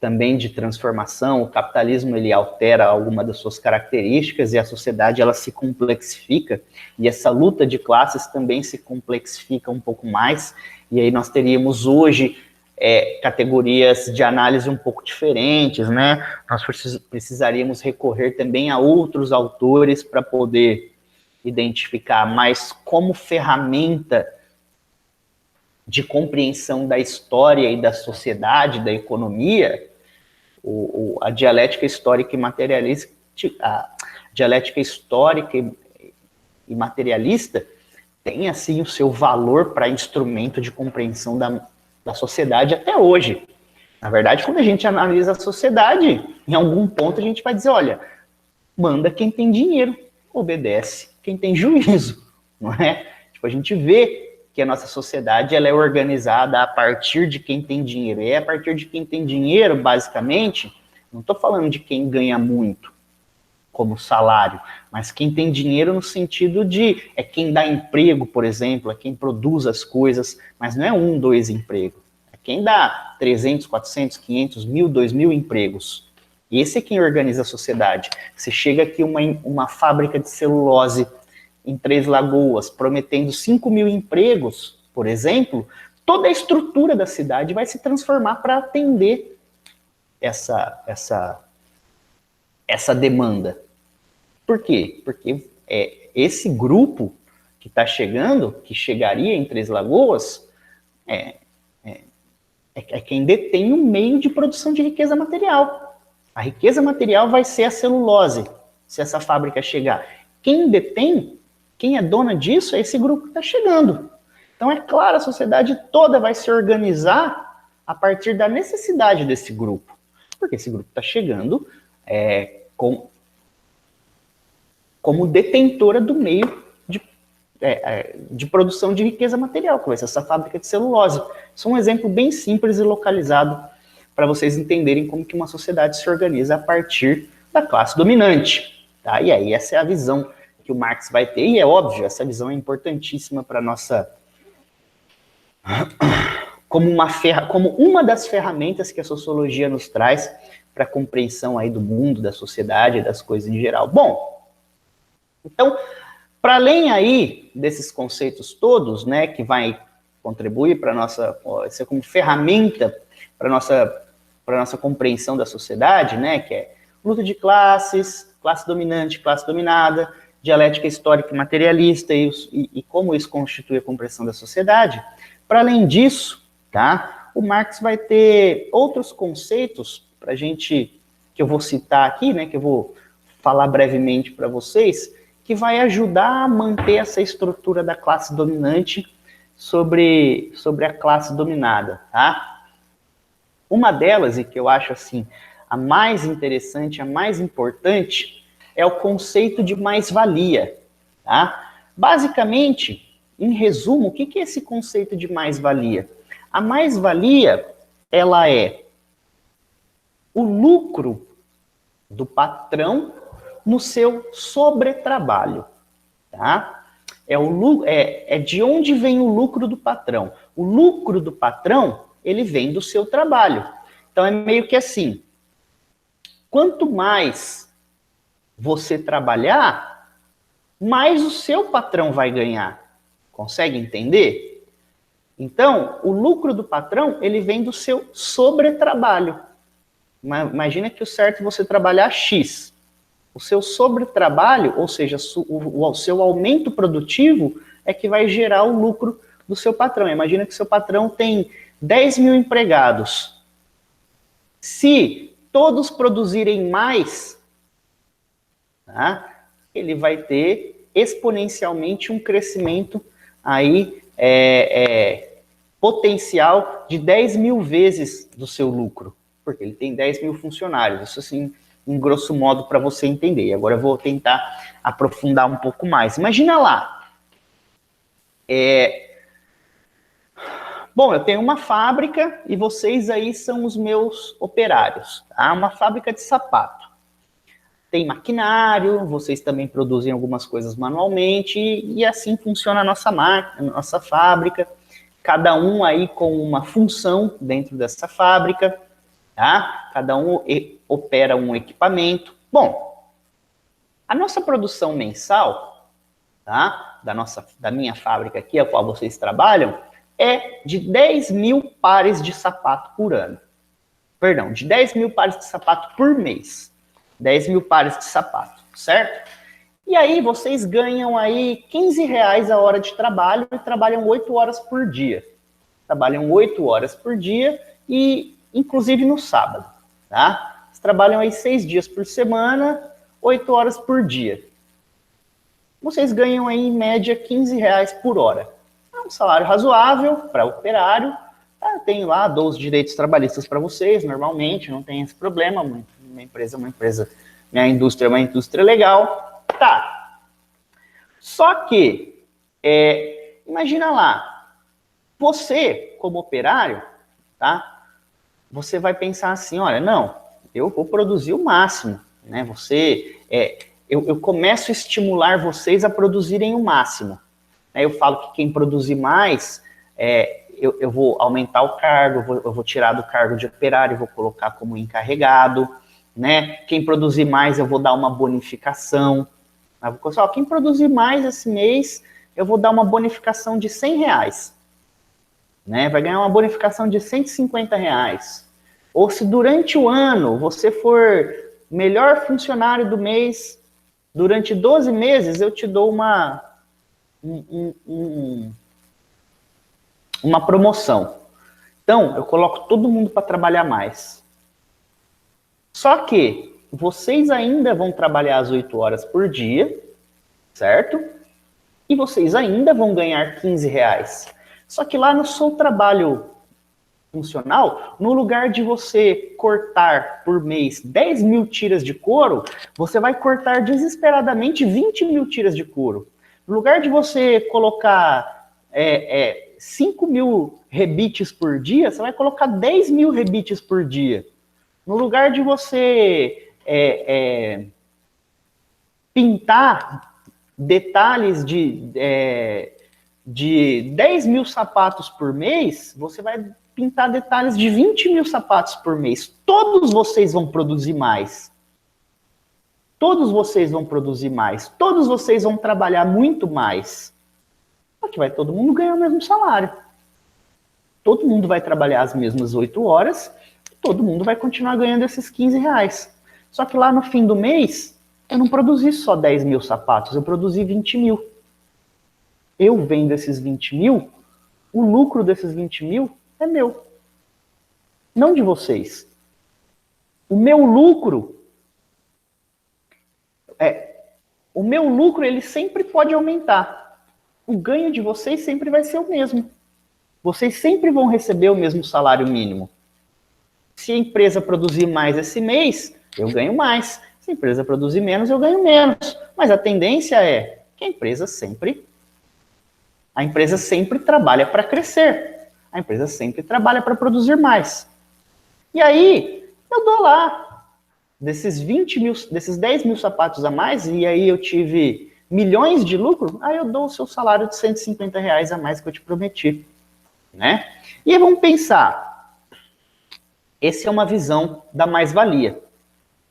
também de transformação. O capitalismo, ele altera alguma das suas características e a sociedade, ela se complexifica, e essa luta de classes também se complexifica um pouco mais, e aí nós teríamos hoje categorias de análise um pouco diferentes, né? Nós precisaríamos recorrer também a outros autores para poder identificar, mas como ferramenta de compreensão da história e da sociedade, da economia, a dialética histórica e materialista, a dialética histórica e materialista tem, assim, o seu valor para instrumento de compreensão da sociedade até hoje. Na verdade, quando a gente analisa a sociedade, em algum ponto a gente vai dizer, olha, manda quem tem dinheiro, obedece quem tem juízo, não é? Tipo, a gente vê que a nossa sociedade, ela é organizada a partir de quem tem dinheiro. E a partir de quem tem dinheiro, basicamente, não estou falando de quem ganha muito como salário, mas quem tem dinheiro no sentido de quem dá emprego, por exemplo, é quem produz as coisas, mas não é 1, 2 empregos. É quem dá 300, 400, 500, 1.000, 2.000 empregos. E esse é quem organiza a sociedade. Você chega aqui uma fábrica de celulose em Três Lagoas, prometendo 5.000 empregos, por exemplo, toda a estrutura da cidade vai se transformar para atender essa demanda. Por quê? Porque esse grupo que está chegando, que chegaria em Três Lagoas, é quem detém um meio de produção de riqueza material. A riqueza material vai ser a celulose, se essa fábrica chegar. Quem detém, quem é dona disso, é esse grupo que está chegando. Então, é claro, a sociedade toda vai se organizar a partir da necessidade desse grupo. Porque esse grupo está chegando como detentora do meio de produção de riqueza material, que vai ser essa fábrica de celulose. Isso é um exemplo bem simples e localizado para vocês entenderem como que uma sociedade se organiza a partir da classe dominante. Tá? E aí essa é a visão que o Marx vai ter, e é óbvio, essa visão é importantíssima para a nossa... como uma das ferramentas que a sociologia nos traz para a compreensão aí do mundo, da sociedade, das coisas em geral. Bom, então, para além aí desses conceitos todos, né, que vai contribuir para nossa, ser como ferramenta para nossa compreensão da sociedade, né, que é luta de classes, classe dominante, classe dominada, dialética histórica e materialista e como isso constitui a compreensão da sociedade. Para além disso, tá, o Marx vai ter outros conceitos para a gente, que eu vou citar aqui, né, que eu vou falar brevemente para vocês, que vai ajudar a manter essa estrutura da classe dominante sobre a classe dominada, tá? Uma delas, e que eu acho assim a mais interessante, a mais importante, é o conceito de mais-valia, tá? Basicamente, em resumo, o que é esse conceito de mais-valia? A mais-valia, ela é o lucro do patrão no seu sobretrabalho, tá? É de onde vem o lucro do patrão. O lucro do patrão, ele vem do seu trabalho. Então, é meio que assim, quanto mais você trabalhar, mais o seu patrão vai ganhar. Consegue entender? Então, o lucro do patrão, ele vem do seu sobretrabalho. Imagina que o certo é você trabalhar X. O seu sobretrabalho, ou seja, o seu aumento produtivo, é que vai gerar o lucro do seu patrão. Imagina que seu patrão tem 10.000 empregados. Se todos produzirem mais, tá, ele vai ter exponencialmente um crescimento aí, potencial de 10.000 vezes do seu lucro, porque ele tem 10.000 funcionários. Isso assim, em grosso modo, para você entender. Agora eu vou tentar aprofundar um pouco mais. Imagina lá. Bom, eu tenho uma fábrica e vocês aí são os meus operários. Tá? Uma fábrica de sapato. tem maquinário, vocês também produzem algumas coisas manualmente, e assim funciona a nossa máquina, a nossa fábrica, cada um aí com uma função dentro dessa fábrica, tá? Cada um opera um equipamento. Bom, a nossa produção mensal, tá? Da minha fábrica aqui, a qual vocês trabalham, é de 10 mil pares de sapato por ano. Perdão, de 10 mil pares de sapato por mês. 10 mil pares de sapato, certo? E aí vocês ganham aí 15 reais a hora de trabalho e trabalham 8 horas por dia. Trabalham 8 horas por dia e inclusive no sábado, tá? Vocês trabalham aí 6 dias por semana, 8 horas por dia. Vocês ganham aí em média 15 reais por hora. É um salário razoável para operário. Tá? Tem lá, dou os direitos trabalhistas para vocês, normalmente, não tem esse problema. Minha empresa é uma empresa, minha indústria é uma indústria legal. Tá. Só que, imagina lá, você, como operário, tá? Você vai pensar assim, olha, não, eu vou produzir o máximo, né? Eu começo a estimular vocês a produzirem o máximo. Eu falo que quem produzir mais, eu vou aumentar o cargo, eu vou tirar do cargo de operário, vou colocar como encarregado, né? Quem produzir mais, eu vou dar uma bonificação. Pessoal, quem produzir mais esse mês, eu vou dar uma bonificação de 100 reais. Né? Vai ganhar uma bonificação de 150 reais. Ou se durante o ano você for melhor funcionário do mês, durante 12 meses eu te dou uma promoção. Então, eu coloco todo mundo para trabalhar mais. Só que vocês ainda vão trabalhar as 8 horas por dia, certo? E vocês ainda vão ganhar 15 reais. Só que lá no seu trabalho funcional, no lugar de você cortar por mês 10 mil tiras de couro, você vai cortar desesperadamente 20 mil tiras de couro. No lugar de você colocar 5 mil rebites por dia, você vai colocar 10 mil rebites por dia. No lugar de você pintar detalhes de 10 mil sapatos por mês, você vai pintar detalhes de 20 mil sapatos por mês. Todos vocês vão produzir mais. Todos vocês vão produzir mais. Todos vocês vão trabalhar muito mais. Só que vai todo mundo ganhar o mesmo salário. Todo mundo vai trabalhar as mesmas 8 horas. Todo mundo vai continuar ganhando esses 15 reais. Só que lá no fim do mês, eu não produzi só 10 mil sapatos, eu produzi 20 mil. Eu vendo esses 20 mil, o lucro desses 20 mil é meu. Não de vocês. O meu lucro, ele sempre pode aumentar. O ganho de vocês sempre vai ser o mesmo. Vocês sempre vão receber o mesmo salário mínimo. Se a empresa produzir mais esse mês, eu ganho mais. Se a empresa produzir menos, eu ganho menos. Mas a tendência é que a empresa sempre trabalha para crescer. A empresa sempre trabalha para produzir mais. E aí, eu dou lá, desses 10 mil sapatos a mais, e aí eu tive milhões de lucro, aí eu dou o seu salário de 150 reais a mais que eu te prometi. Né? E aí vamos pensar, essa é uma visão da mais-valia.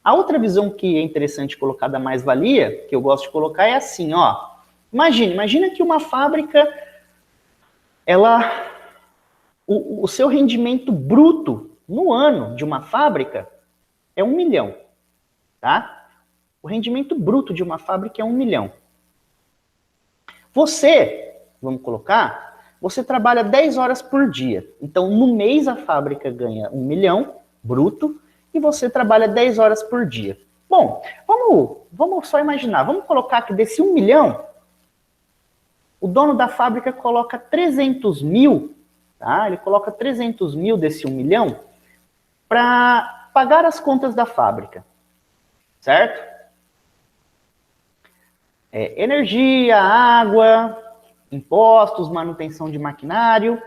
A outra visão que é interessante colocar da mais-valia, que eu gosto de colocar, é assim, ó. Imagina que uma fábrica, o seu rendimento bruto no ano de uma fábrica é 1 milhão, tá? O rendimento bruto de uma fábrica é 1 milhão. Você, vamos colocar, você trabalha 10 horas por dia. Então, no mês, a fábrica ganha 1 milhão bruto e você trabalha 10 horas por dia. Bom, vamos só imaginar. Vamos colocar que desse 1 milhão, o dono da fábrica coloca 300 mil, tá? Ele coloca 300 mil desse 1 milhão para pagar as contas da fábrica, certo? Energia, água, impostos, manutenção de maquinário,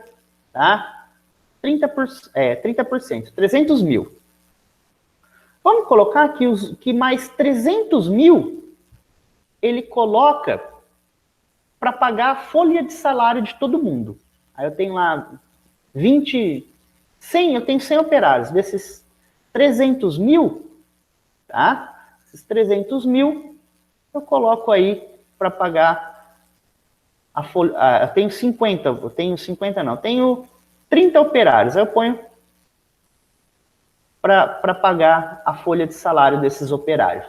tá? 30%, 300 mil. Vamos colocar que mais 300 mil ele coloca para pagar a folha de salário de todo mundo. Aí eu tenho lá 100 operários. Desses 300 mil, tá? Esses 300 mil eu coloco aí para pagar a folha. Eu tenho 30 operários. Aí eu ponho para pagar a folha de salário desses operários,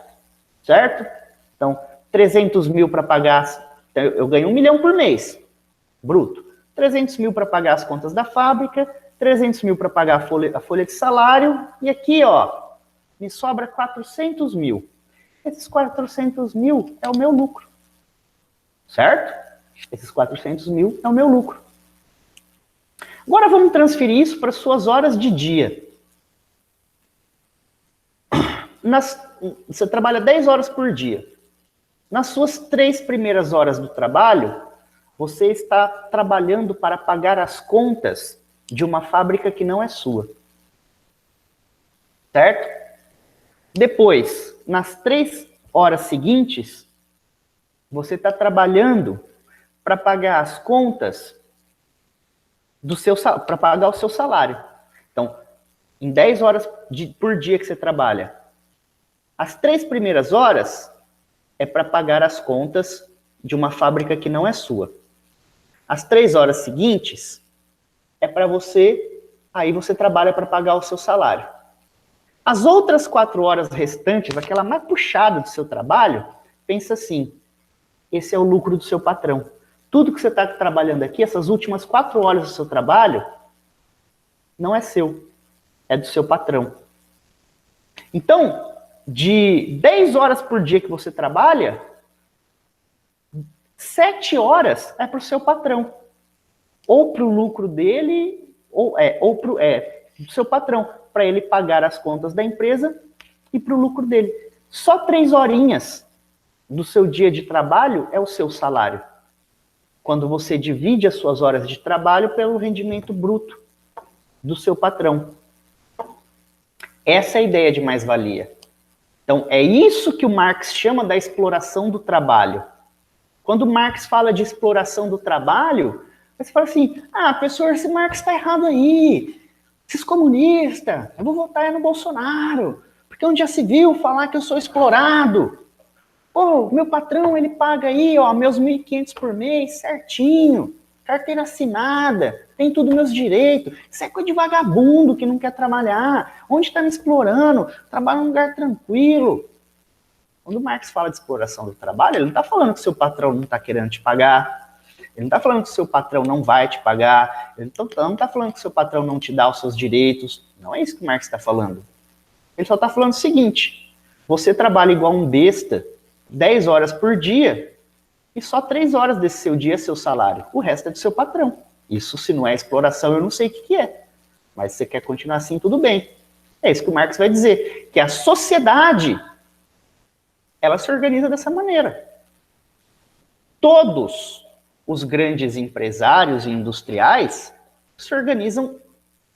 certo? Então, 300 mil para pagar, eu ganho 1 milhão por mês, bruto. 300 mil para pagar as contas da fábrica, 300 mil para pagar a folha de salário, e aqui, ó, me sobra 400 mil. Esses 400 mil é o meu lucro, certo? Esses 400 mil é o meu lucro. Agora vamos transferir isso para suas horas de dia. Você trabalha 10 horas por dia. Nas suas 3 primeiras horas do trabalho, você está trabalhando para pagar as contas de uma fábrica que não é sua. Certo? Depois, nas 3 horas seguintes, você está trabalhando para pagar as contas para pagar o seu salário. Então, em 10 horas por dia que você trabalha, as 3 primeiras horas é para pagar as contas de uma fábrica que não é sua. As 3 horas seguintes é para aí você trabalha para pagar o seu salário. As outras 4 horas restantes, aquela mais puxada do seu trabalho, pensa assim, esse é o lucro do seu patrão. Tudo que você está trabalhando aqui, essas últimas 4 horas do seu trabalho, não é seu, é do seu patrão. Então, de 10 horas por dia que você trabalha, 7 horas é para o seu patrão. Ou para o lucro dele, ou do seu patrão, para ele pagar as contas da empresa e para o lucro dele. Só 3 horinhas do seu dia de trabalho é o seu salário. Quando você divide as suas horas de trabalho pelo rendimento bruto do seu patrão. Essa é a ideia de mais-valia. Então, é isso que o Marx chama da exploração do trabalho. Quando Marx fala de exploração do trabalho, você fala assim, professor, esse Marx está errado aí. Esses comunistas, eu vou votar no Bolsonaro, porque onde já se viu falar que eu sou explorado. Pô, meu patrão, ele paga aí, ó, meus 1.500 por mês, certinho, carteira assinada, tem tudo meus direitos. Isso é coisa de vagabundo que não quer trabalhar. Onde está me explorando? Trabalha num lugar tranquilo. Quando o Marx fala de exploração do trabalho, ele não está falando que seu patrão não está querendo te pagar. Ele não está falando que seu patrão não vai te pagar. Ele não está falando que seu patrão não te dá os seus direitos. Não é isso que o Marx está falando. Ele só está falando o seguinte, você trabalha igual um besta 10 horas por dia e só 3 horas desse seu dia é seu salário. O resto é do seu patrão. Isso, se não é exploração, eu não sei o que é. Mas se você quer continuar assim, tudo bem. É isso que o Marx vai dizer. Que a sociedade, ela se organiza dessa maneira. Todos os grandes empresários e industriais se organizam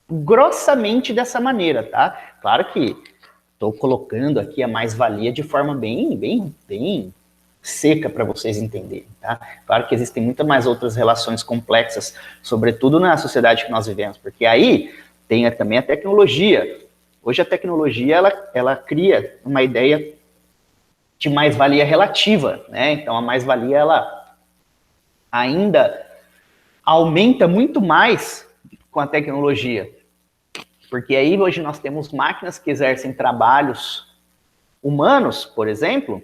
grossamente dessa maneira, tá? Claro que estou colocando aqui a mais-valia de forma bem seca para vocês entenderem, tá? Claro que existem muitas mais outras relações complexas, sobretudo na sociedade que nós vivemos, porque aí tem também a tecnologia. Hoje a tecnologia, ela cria uma ideia de mais-valia relativa, né? Então a mais-valia, ela ainda aumenta muito mais com a tecnologia. Porque aí hoje nós temos máquinas que exercem trabalhos humanos, por exemplo,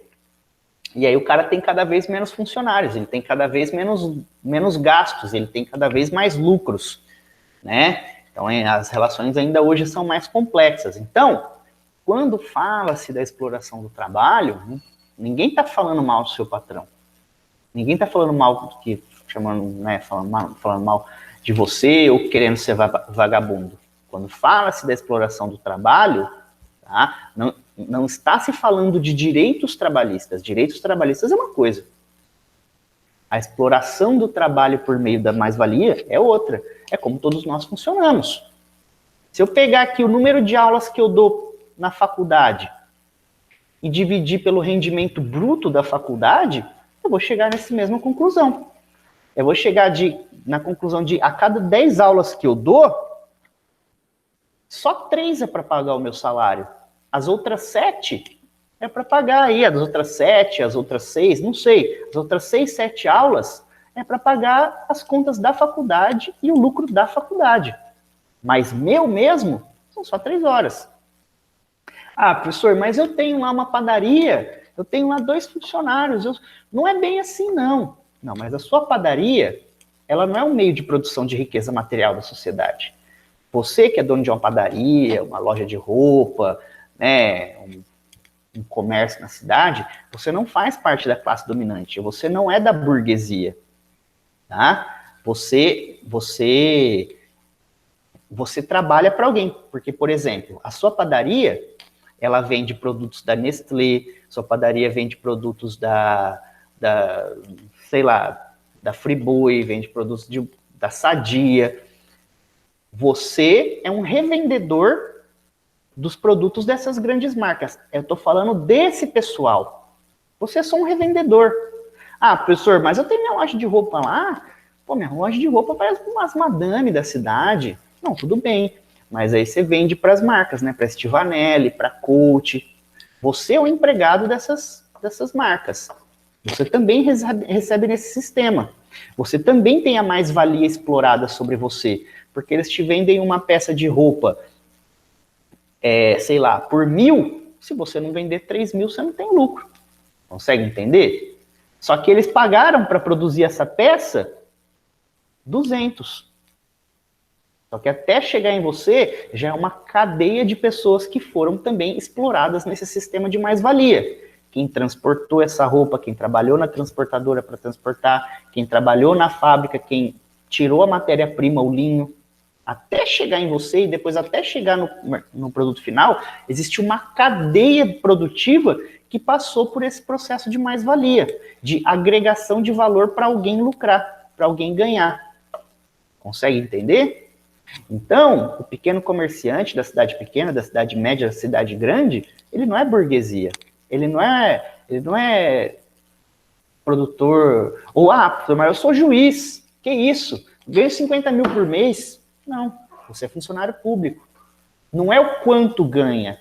e aí o cara tem cada vez menos funcionários, ele tem cada vez menos gastos, ele tem cada vez mais lucros, né? Então as relações ainda hoje são mais complexas. Então, quando fala-se da exploração do trabalho, ninguém está falando mal do seu patrão. Ninguém está falando mal, falando mal de você ou querendo ser vagabundo. Quando fala-se da exploração do trabalho, tá? Não está se falando de direitos trabalhistas. Direitos trabalhistas é uma coisa. A exploração do trabalho por meio da mais-valia é outra. É como todos nós funcionamos. Se eu pegar aqui o número de aulas que eu dou na faculdade e dividir pelo rendimento bruto da faculdade, eu vou chegar nessa mesma conclusão. Eu vou chegar na conclusão de, a cada 10 aulas que eu dou, só 3 é para pagar o meu salário. As outras 7 é para pagar aí, as outras 7, as outras 6, não sei. As outras 6, 7 aulas é para pagar as contas da faculdade e o lucro da faculdade. Mas meu mesmo, são só 3 horas. Ah, professor, mas eu tenho lá uma padaria, eu tenho lá 2 funcionários. Não é bem assim, não. Não, mas a sua padaria, ela não é um meio de produção de riqueza material da sociedade. Você que é dono de uma padaria, uma loja de roupa, né, um comércio na cidade, você não faz parte da classe dominante, você não é da burguesia, tá? Você trabalha para alguém, porque, por exemplo, a sua padaria, ela vende produtos da Nestlé, sua padaria vende produtos sei lá, da Friboi, vende produtos da Sadia. Você é um revendedor dos produtos dessas grandes marcas. Eu estou falando desse pessoal. Você é só um revendedor. Ah, professor, mas eu tenho minha loja de roupa lá. Pô, minha loja de roupa parece umas madame da cidade. Não, tudo bem. Mas aí você vende para as marcas, né? Para Stivanelli, para Coach. Você é o empregado dessas marcas. Você também recebe nesse sistema. Você também tem a mais-valia explorada sobre você. Porque eles te vendem uma peça de roupa, sei lá, por 1.000, se você não vender 3.000, você não tem lucro. Consegue entender? Só que eles pagaram para produzir essa peça 200. Só que até chegar em você, já é uma cadeia de pessoas que foram também exploradas nesse sistema de mais-valia. Quem transportou essa roupa, quem trabalhou na transportadora para transportar, quem trabalhou na fábrica, quem tirou a matéria-prima, o linho, até chegar em você e depois até chegar no produto final, existe uma cadeia produtiva que passou por esse processo de mais-valia, de agregação de valor para alguém lucrar, para alguém ganhar. Consegue entender? Então, o pequeno comerciante da cidade pequena, da cidade média, da cidade grande, ele não é burguesia. Ele não é produtor, ou, mas eu sou juiz, que isso? Ganho 50 mil por mês? Não, você é funcionário público. Não é o quanto ganha,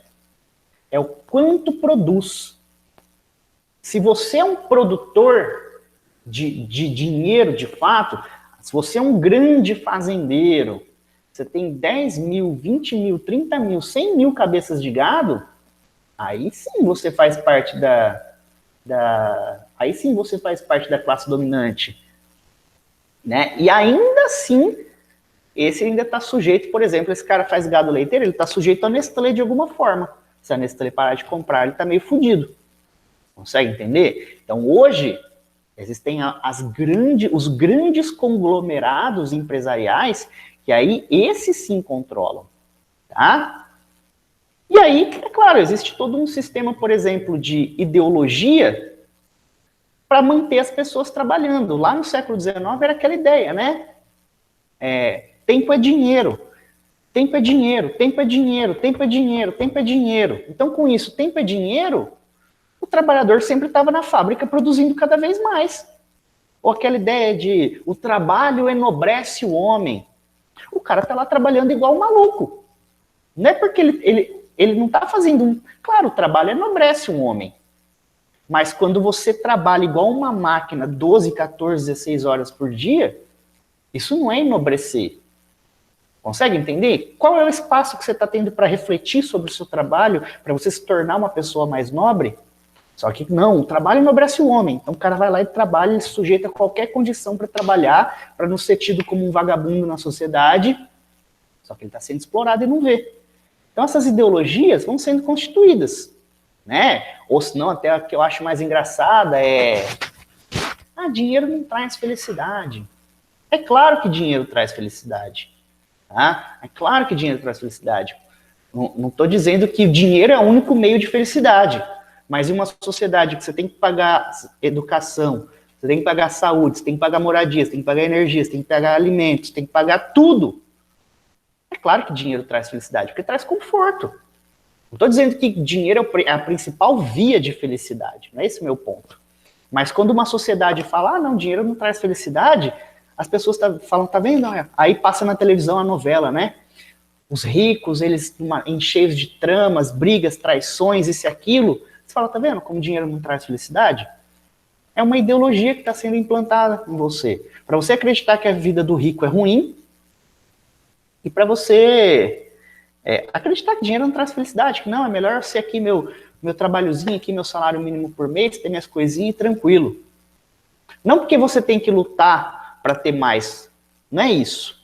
é o quanto produz. Se você é um produtor de dinheiro, de fato, se você é um grande fazendeiro, você tem 10 mil, 20 mil, 30 mil, 100 mil cabeças de gado, aí sim você faz parte aí sim você faz parte da classe dominante, né? E ainda assim, esse ainda está sujeito, por exemplo, esse cara faz gado leiteiro, ele está sujeito a Nestlé de alguma forma. Se a Nestlé parar de comprar, ele está meio fudido. Consegue entender? Então, hoje, existem os grandes conglomerados empresariais que aí, esses sim controlam, tá? E aí, é claro, existe todo um sistema, por exemplo, de ideologia para manter as pessoas trabalhando. Lá no século XIX era aquela ideia, né? Tempo é dinheiro. Tempo é dinheiro, tempo é dinheiro, tempo é dinheiro, tempo é dinheiro. Então, com isso, tempo é dinheiro, o trabalhador sempre estava na fábrica produzindo cada vez mais. Ou aquela ideia de o trabalho enobrece o homem. O cara está lá trabalhando igual um maluco. Não é porque ele não está fazendo Claro, o trabalho enobrece um homem. Mas quando você trabalha igual uma máquina 12, 14, 16 horas por dia, isso não é enobrecer. Consegue entender? Qual é o espaço que você está tendo para refletir sobre o seu trabalho, para você se tornar uma pessoa mais nobre? Só que não, o trabalho enobrece o homem. Então o cara vai lá e trabalha, ele se sujeita a qualquer condição para trabalhar, para não ser tido como um vagabundo na sociedade. Só que ele está sendo explorado e não vê. Então essas ideologias vão sendo constituídas, né? Ou senão, até a que eu acho mais engraçada dinheiro não traz felicidade. É claro que dinheiro traz felicidade. Tá? É claro que dinheiro traz felicidade. Não estou dizendo que o dinheiro é o único meio de felicidade. Mas em uma sociedade que você tem que pagar educação, você tem que pagar saúde, você tem que pagar moradia, você tem que pagar energia, você tem que pagar alimentos, você tem que pagar tudo. É claro que dinheiro traz felicidade, porque traz conforto. Não estou dizendo que dinheiro é a principal via de felicidade, não é esse o meu ponto. Mas quando uma sociedade fala, não, dinheiro não traz felicidade, as pessoas falam, tá vendo? Aí passa na televisão a novela, né? Os ricos, eles cheios de tramas, brigas, traições, isso e aquilo. Você fala, tá vendo como dinheiro não traz felicidade? É uma ideologia que está sendo implantada em você. Para você acreditar que a vida do rico é ruim, e para você acreditar que dinheiro não traz felicidade, que não, é melhor ser aqui meu trabalhozinho, aqui meu salário mínimo por mês, ter minhas coisinhas e tranquilo. Não porque você tem que lutar para ter mais, não é isso.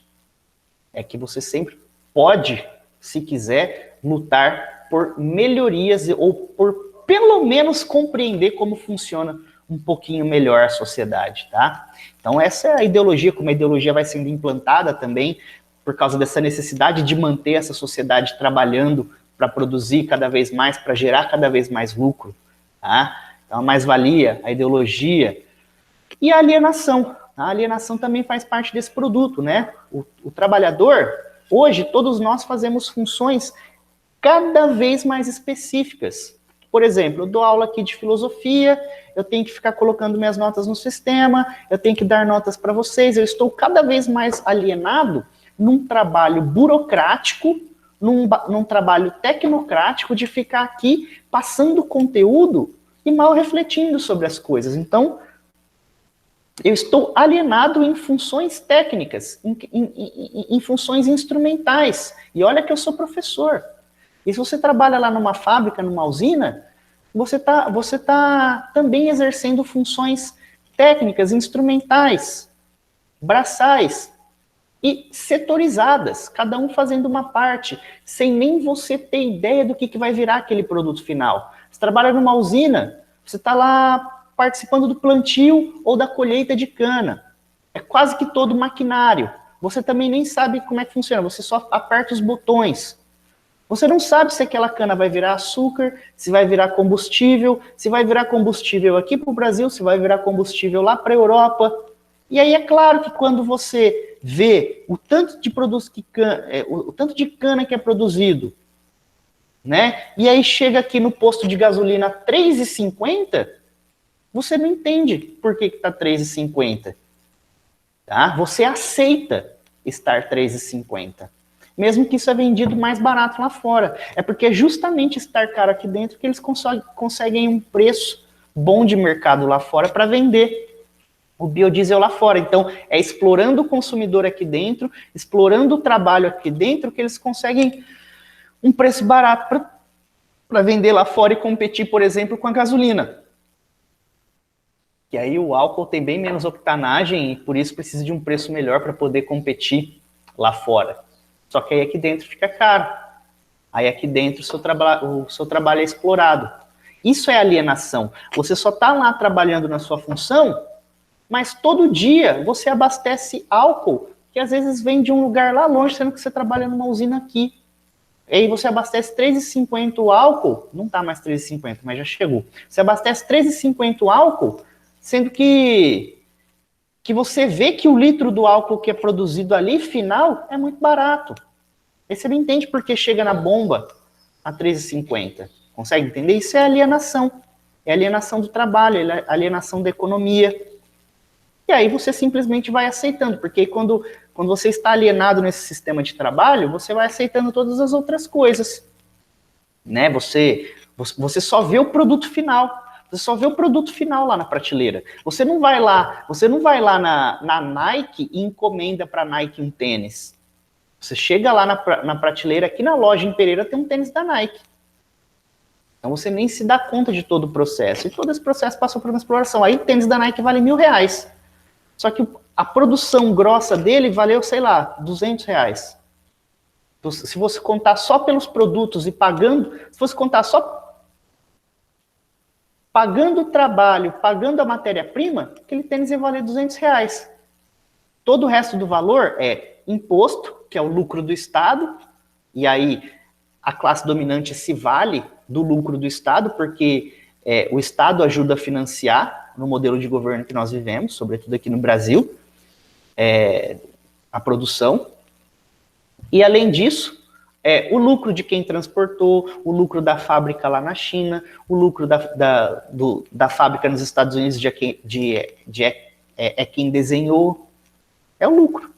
É que você sempre pode, se quiser, lutar por melhorias ou por pelo menos compreender como funciona um pouquinho melhor a sociedade, tá? Então essa é a ideologia, como a ideologia vai sendo implantada também por causa dessa necessidade de manter essa sociedade trabalhando para produzir cada vez mais, para gerar cada vez mais lucro, tá? Então a mais-valia, a ideologia e a alienação. A alienação também faz parte desse produto, né? O trabalhador, hoje, todos nós fazemos funções cada vez mais específicas. Por exemplo, eu dou aula aqui de filosofia, eu tenho que ficar colocando minhas notas no sistema, eu tenho que dar notas para vocês, eu estou cada vez mais alienado num trabalho burocrático, num trabalho tecnocrático de ficar aqui passando conteúdo e mal refletindo sobre as coisas. Então, eu estou alienado em funções técnicas, em funções instrumentais. E olha que eu sou professor. E se você trabalha lá numa fábrica, numa usina, você tá também exercendo funções técnicas, instrumentais, braçais e setorizadas, cada um fazendo uma parte, sem nem você ter ideia do que vai virar aquele produto final. Você trabalha numa usina, você está lá participando do plantio ou da colheita de cana. É quase que todo maquinário. Você também nem sabe como é que funciona, você só aperta os botões. Você não sabe se aquela cana vai virar açúcar, se vai virar combustível, se vai virar combustível aqui para o Brasil, se vai virar combustível lá para a Europa. E aí é claro que quando você vê o tanto de o tanto de cana que é produzido, né? E aí chega aqui no posto de gasolina R$ 3,50, você não entende por que está R$ 3,50. Tá? Você aceita estar R$ 3,50. Mesmo que isso é vendido mais barato lá fora. É porque é justamente estar caro aqui dentro que eles conseguem um preço bom de mercado lá fora para vender o biodiesel lá fora. Então, é explorando o consumidor aqui dentro, explorando o trabalho aqui dentro, que eles conseguem um preço barato para vender lá fora e competir, por exemplo, com a gasolina. Que aí o álcool tem bem menos octanagem e por isso precisa de um preço melhor para poder competir lá fora. Só que aí aqui dentro fica caro. Aí aqui dentro o seu trabalho é explorado. Isso é alienação. Você só está lá trabalhando na sua função, mas todo dia você abastece álcool que às vezes vem de um lugar lá longe, sendo que você trabalha numa usina aqui. E aí você abastece 3,50 o álcool, não está mais 3,50, mas já chegou. Você abastece 3,50 o álcool, sendo que você vê que o litro do álcool que é produzido ali, final, é muito barato. Aí você não entende por que chega na bomba a 13,50. Consegue entender? Isso é alienação. É alienação do trabalho, é alienação da economia. E aí você simplesmente vai aceitando, porque quando você está alienado nesse sistema de trabalho, você vai aceitando todas as outras coisas. Né? Você só vê o produto final. Você só vê o produto final lá na prateleira. Você não vai lá na Nike e encomenda para a Nike um tênis. Você chega lá na prateleira, aqui na loja em Pereira tem um tênis da Nike. Então você nem se dá conta de todo o processo. E todo esse processo passou por uma exploração. Aí o tênis da Nike vale R$1.000. Só que a produção grossa dele valeu, sei lá, R$200. Então, se você contar só pelos produtos e pagando, se você contar só pagando o trabalho, pagando a matéria-prima, aquele tênis ia valer R$200. Todo o resto do valor é imposto, que é o lucro do Estado, e aí a classe dominante se vale do lucro do Estado, porque o Estado ajuda a financiar, no modelo de governo que nós vivemos, sobretudo aqui no Brasil, a produção. E além disso, O lucro de quem transportou, o lucro da fábrica lá na China, o lucro da fábrica nos Estados Unidos é quem desenhou. É o lucro.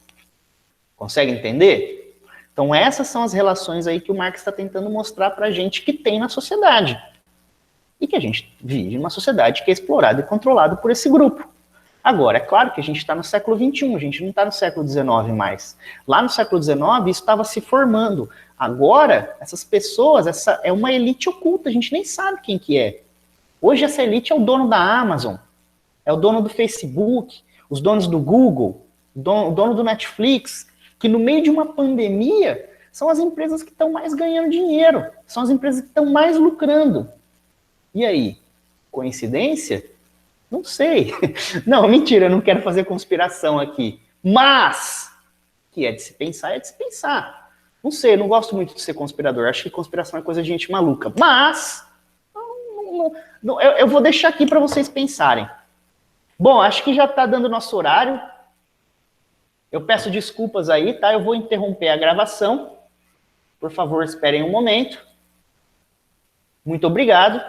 Consegue entender? Então essas são as relações aí que o Marx está tentando mostrar para a gente que tem na sociedade. E que a gente vive numa sociedade que é explorada e controlada por esse grupo. Agora, é claro que a gente está no século XXI, a gente não está no século XIX mais. Lá no século XIX, isso estava se formando. Agora, essas pessoas, essa é uma elite oculta, a gente nem sabe quem que é. Hoje, essa elite é o dono da Amazon, é o dono do Facebook, os donos do Google, o dono do Netflix, que no meio de uma pandemia, são as empresas que estão mais ganhando dinheiro, são as empresas que estão mais lucrando. E aí, coincidência? Não sei. Não, mentira, eu não quero fazer conspiração aqui. Mas, que é de se pensar, é de se pensar. Não sei, eu não gosto muito de ser conspirador. Acho que conspiração é coisa de gente maluca. Mas, eu vou deixar aqui para vocês pensarem. Bom, acho que já está dando nosso horário. Eu peço desculpas aí, tá? Eu vou interromper a gravação. Por favor, esperem um momento. Muito obrigado.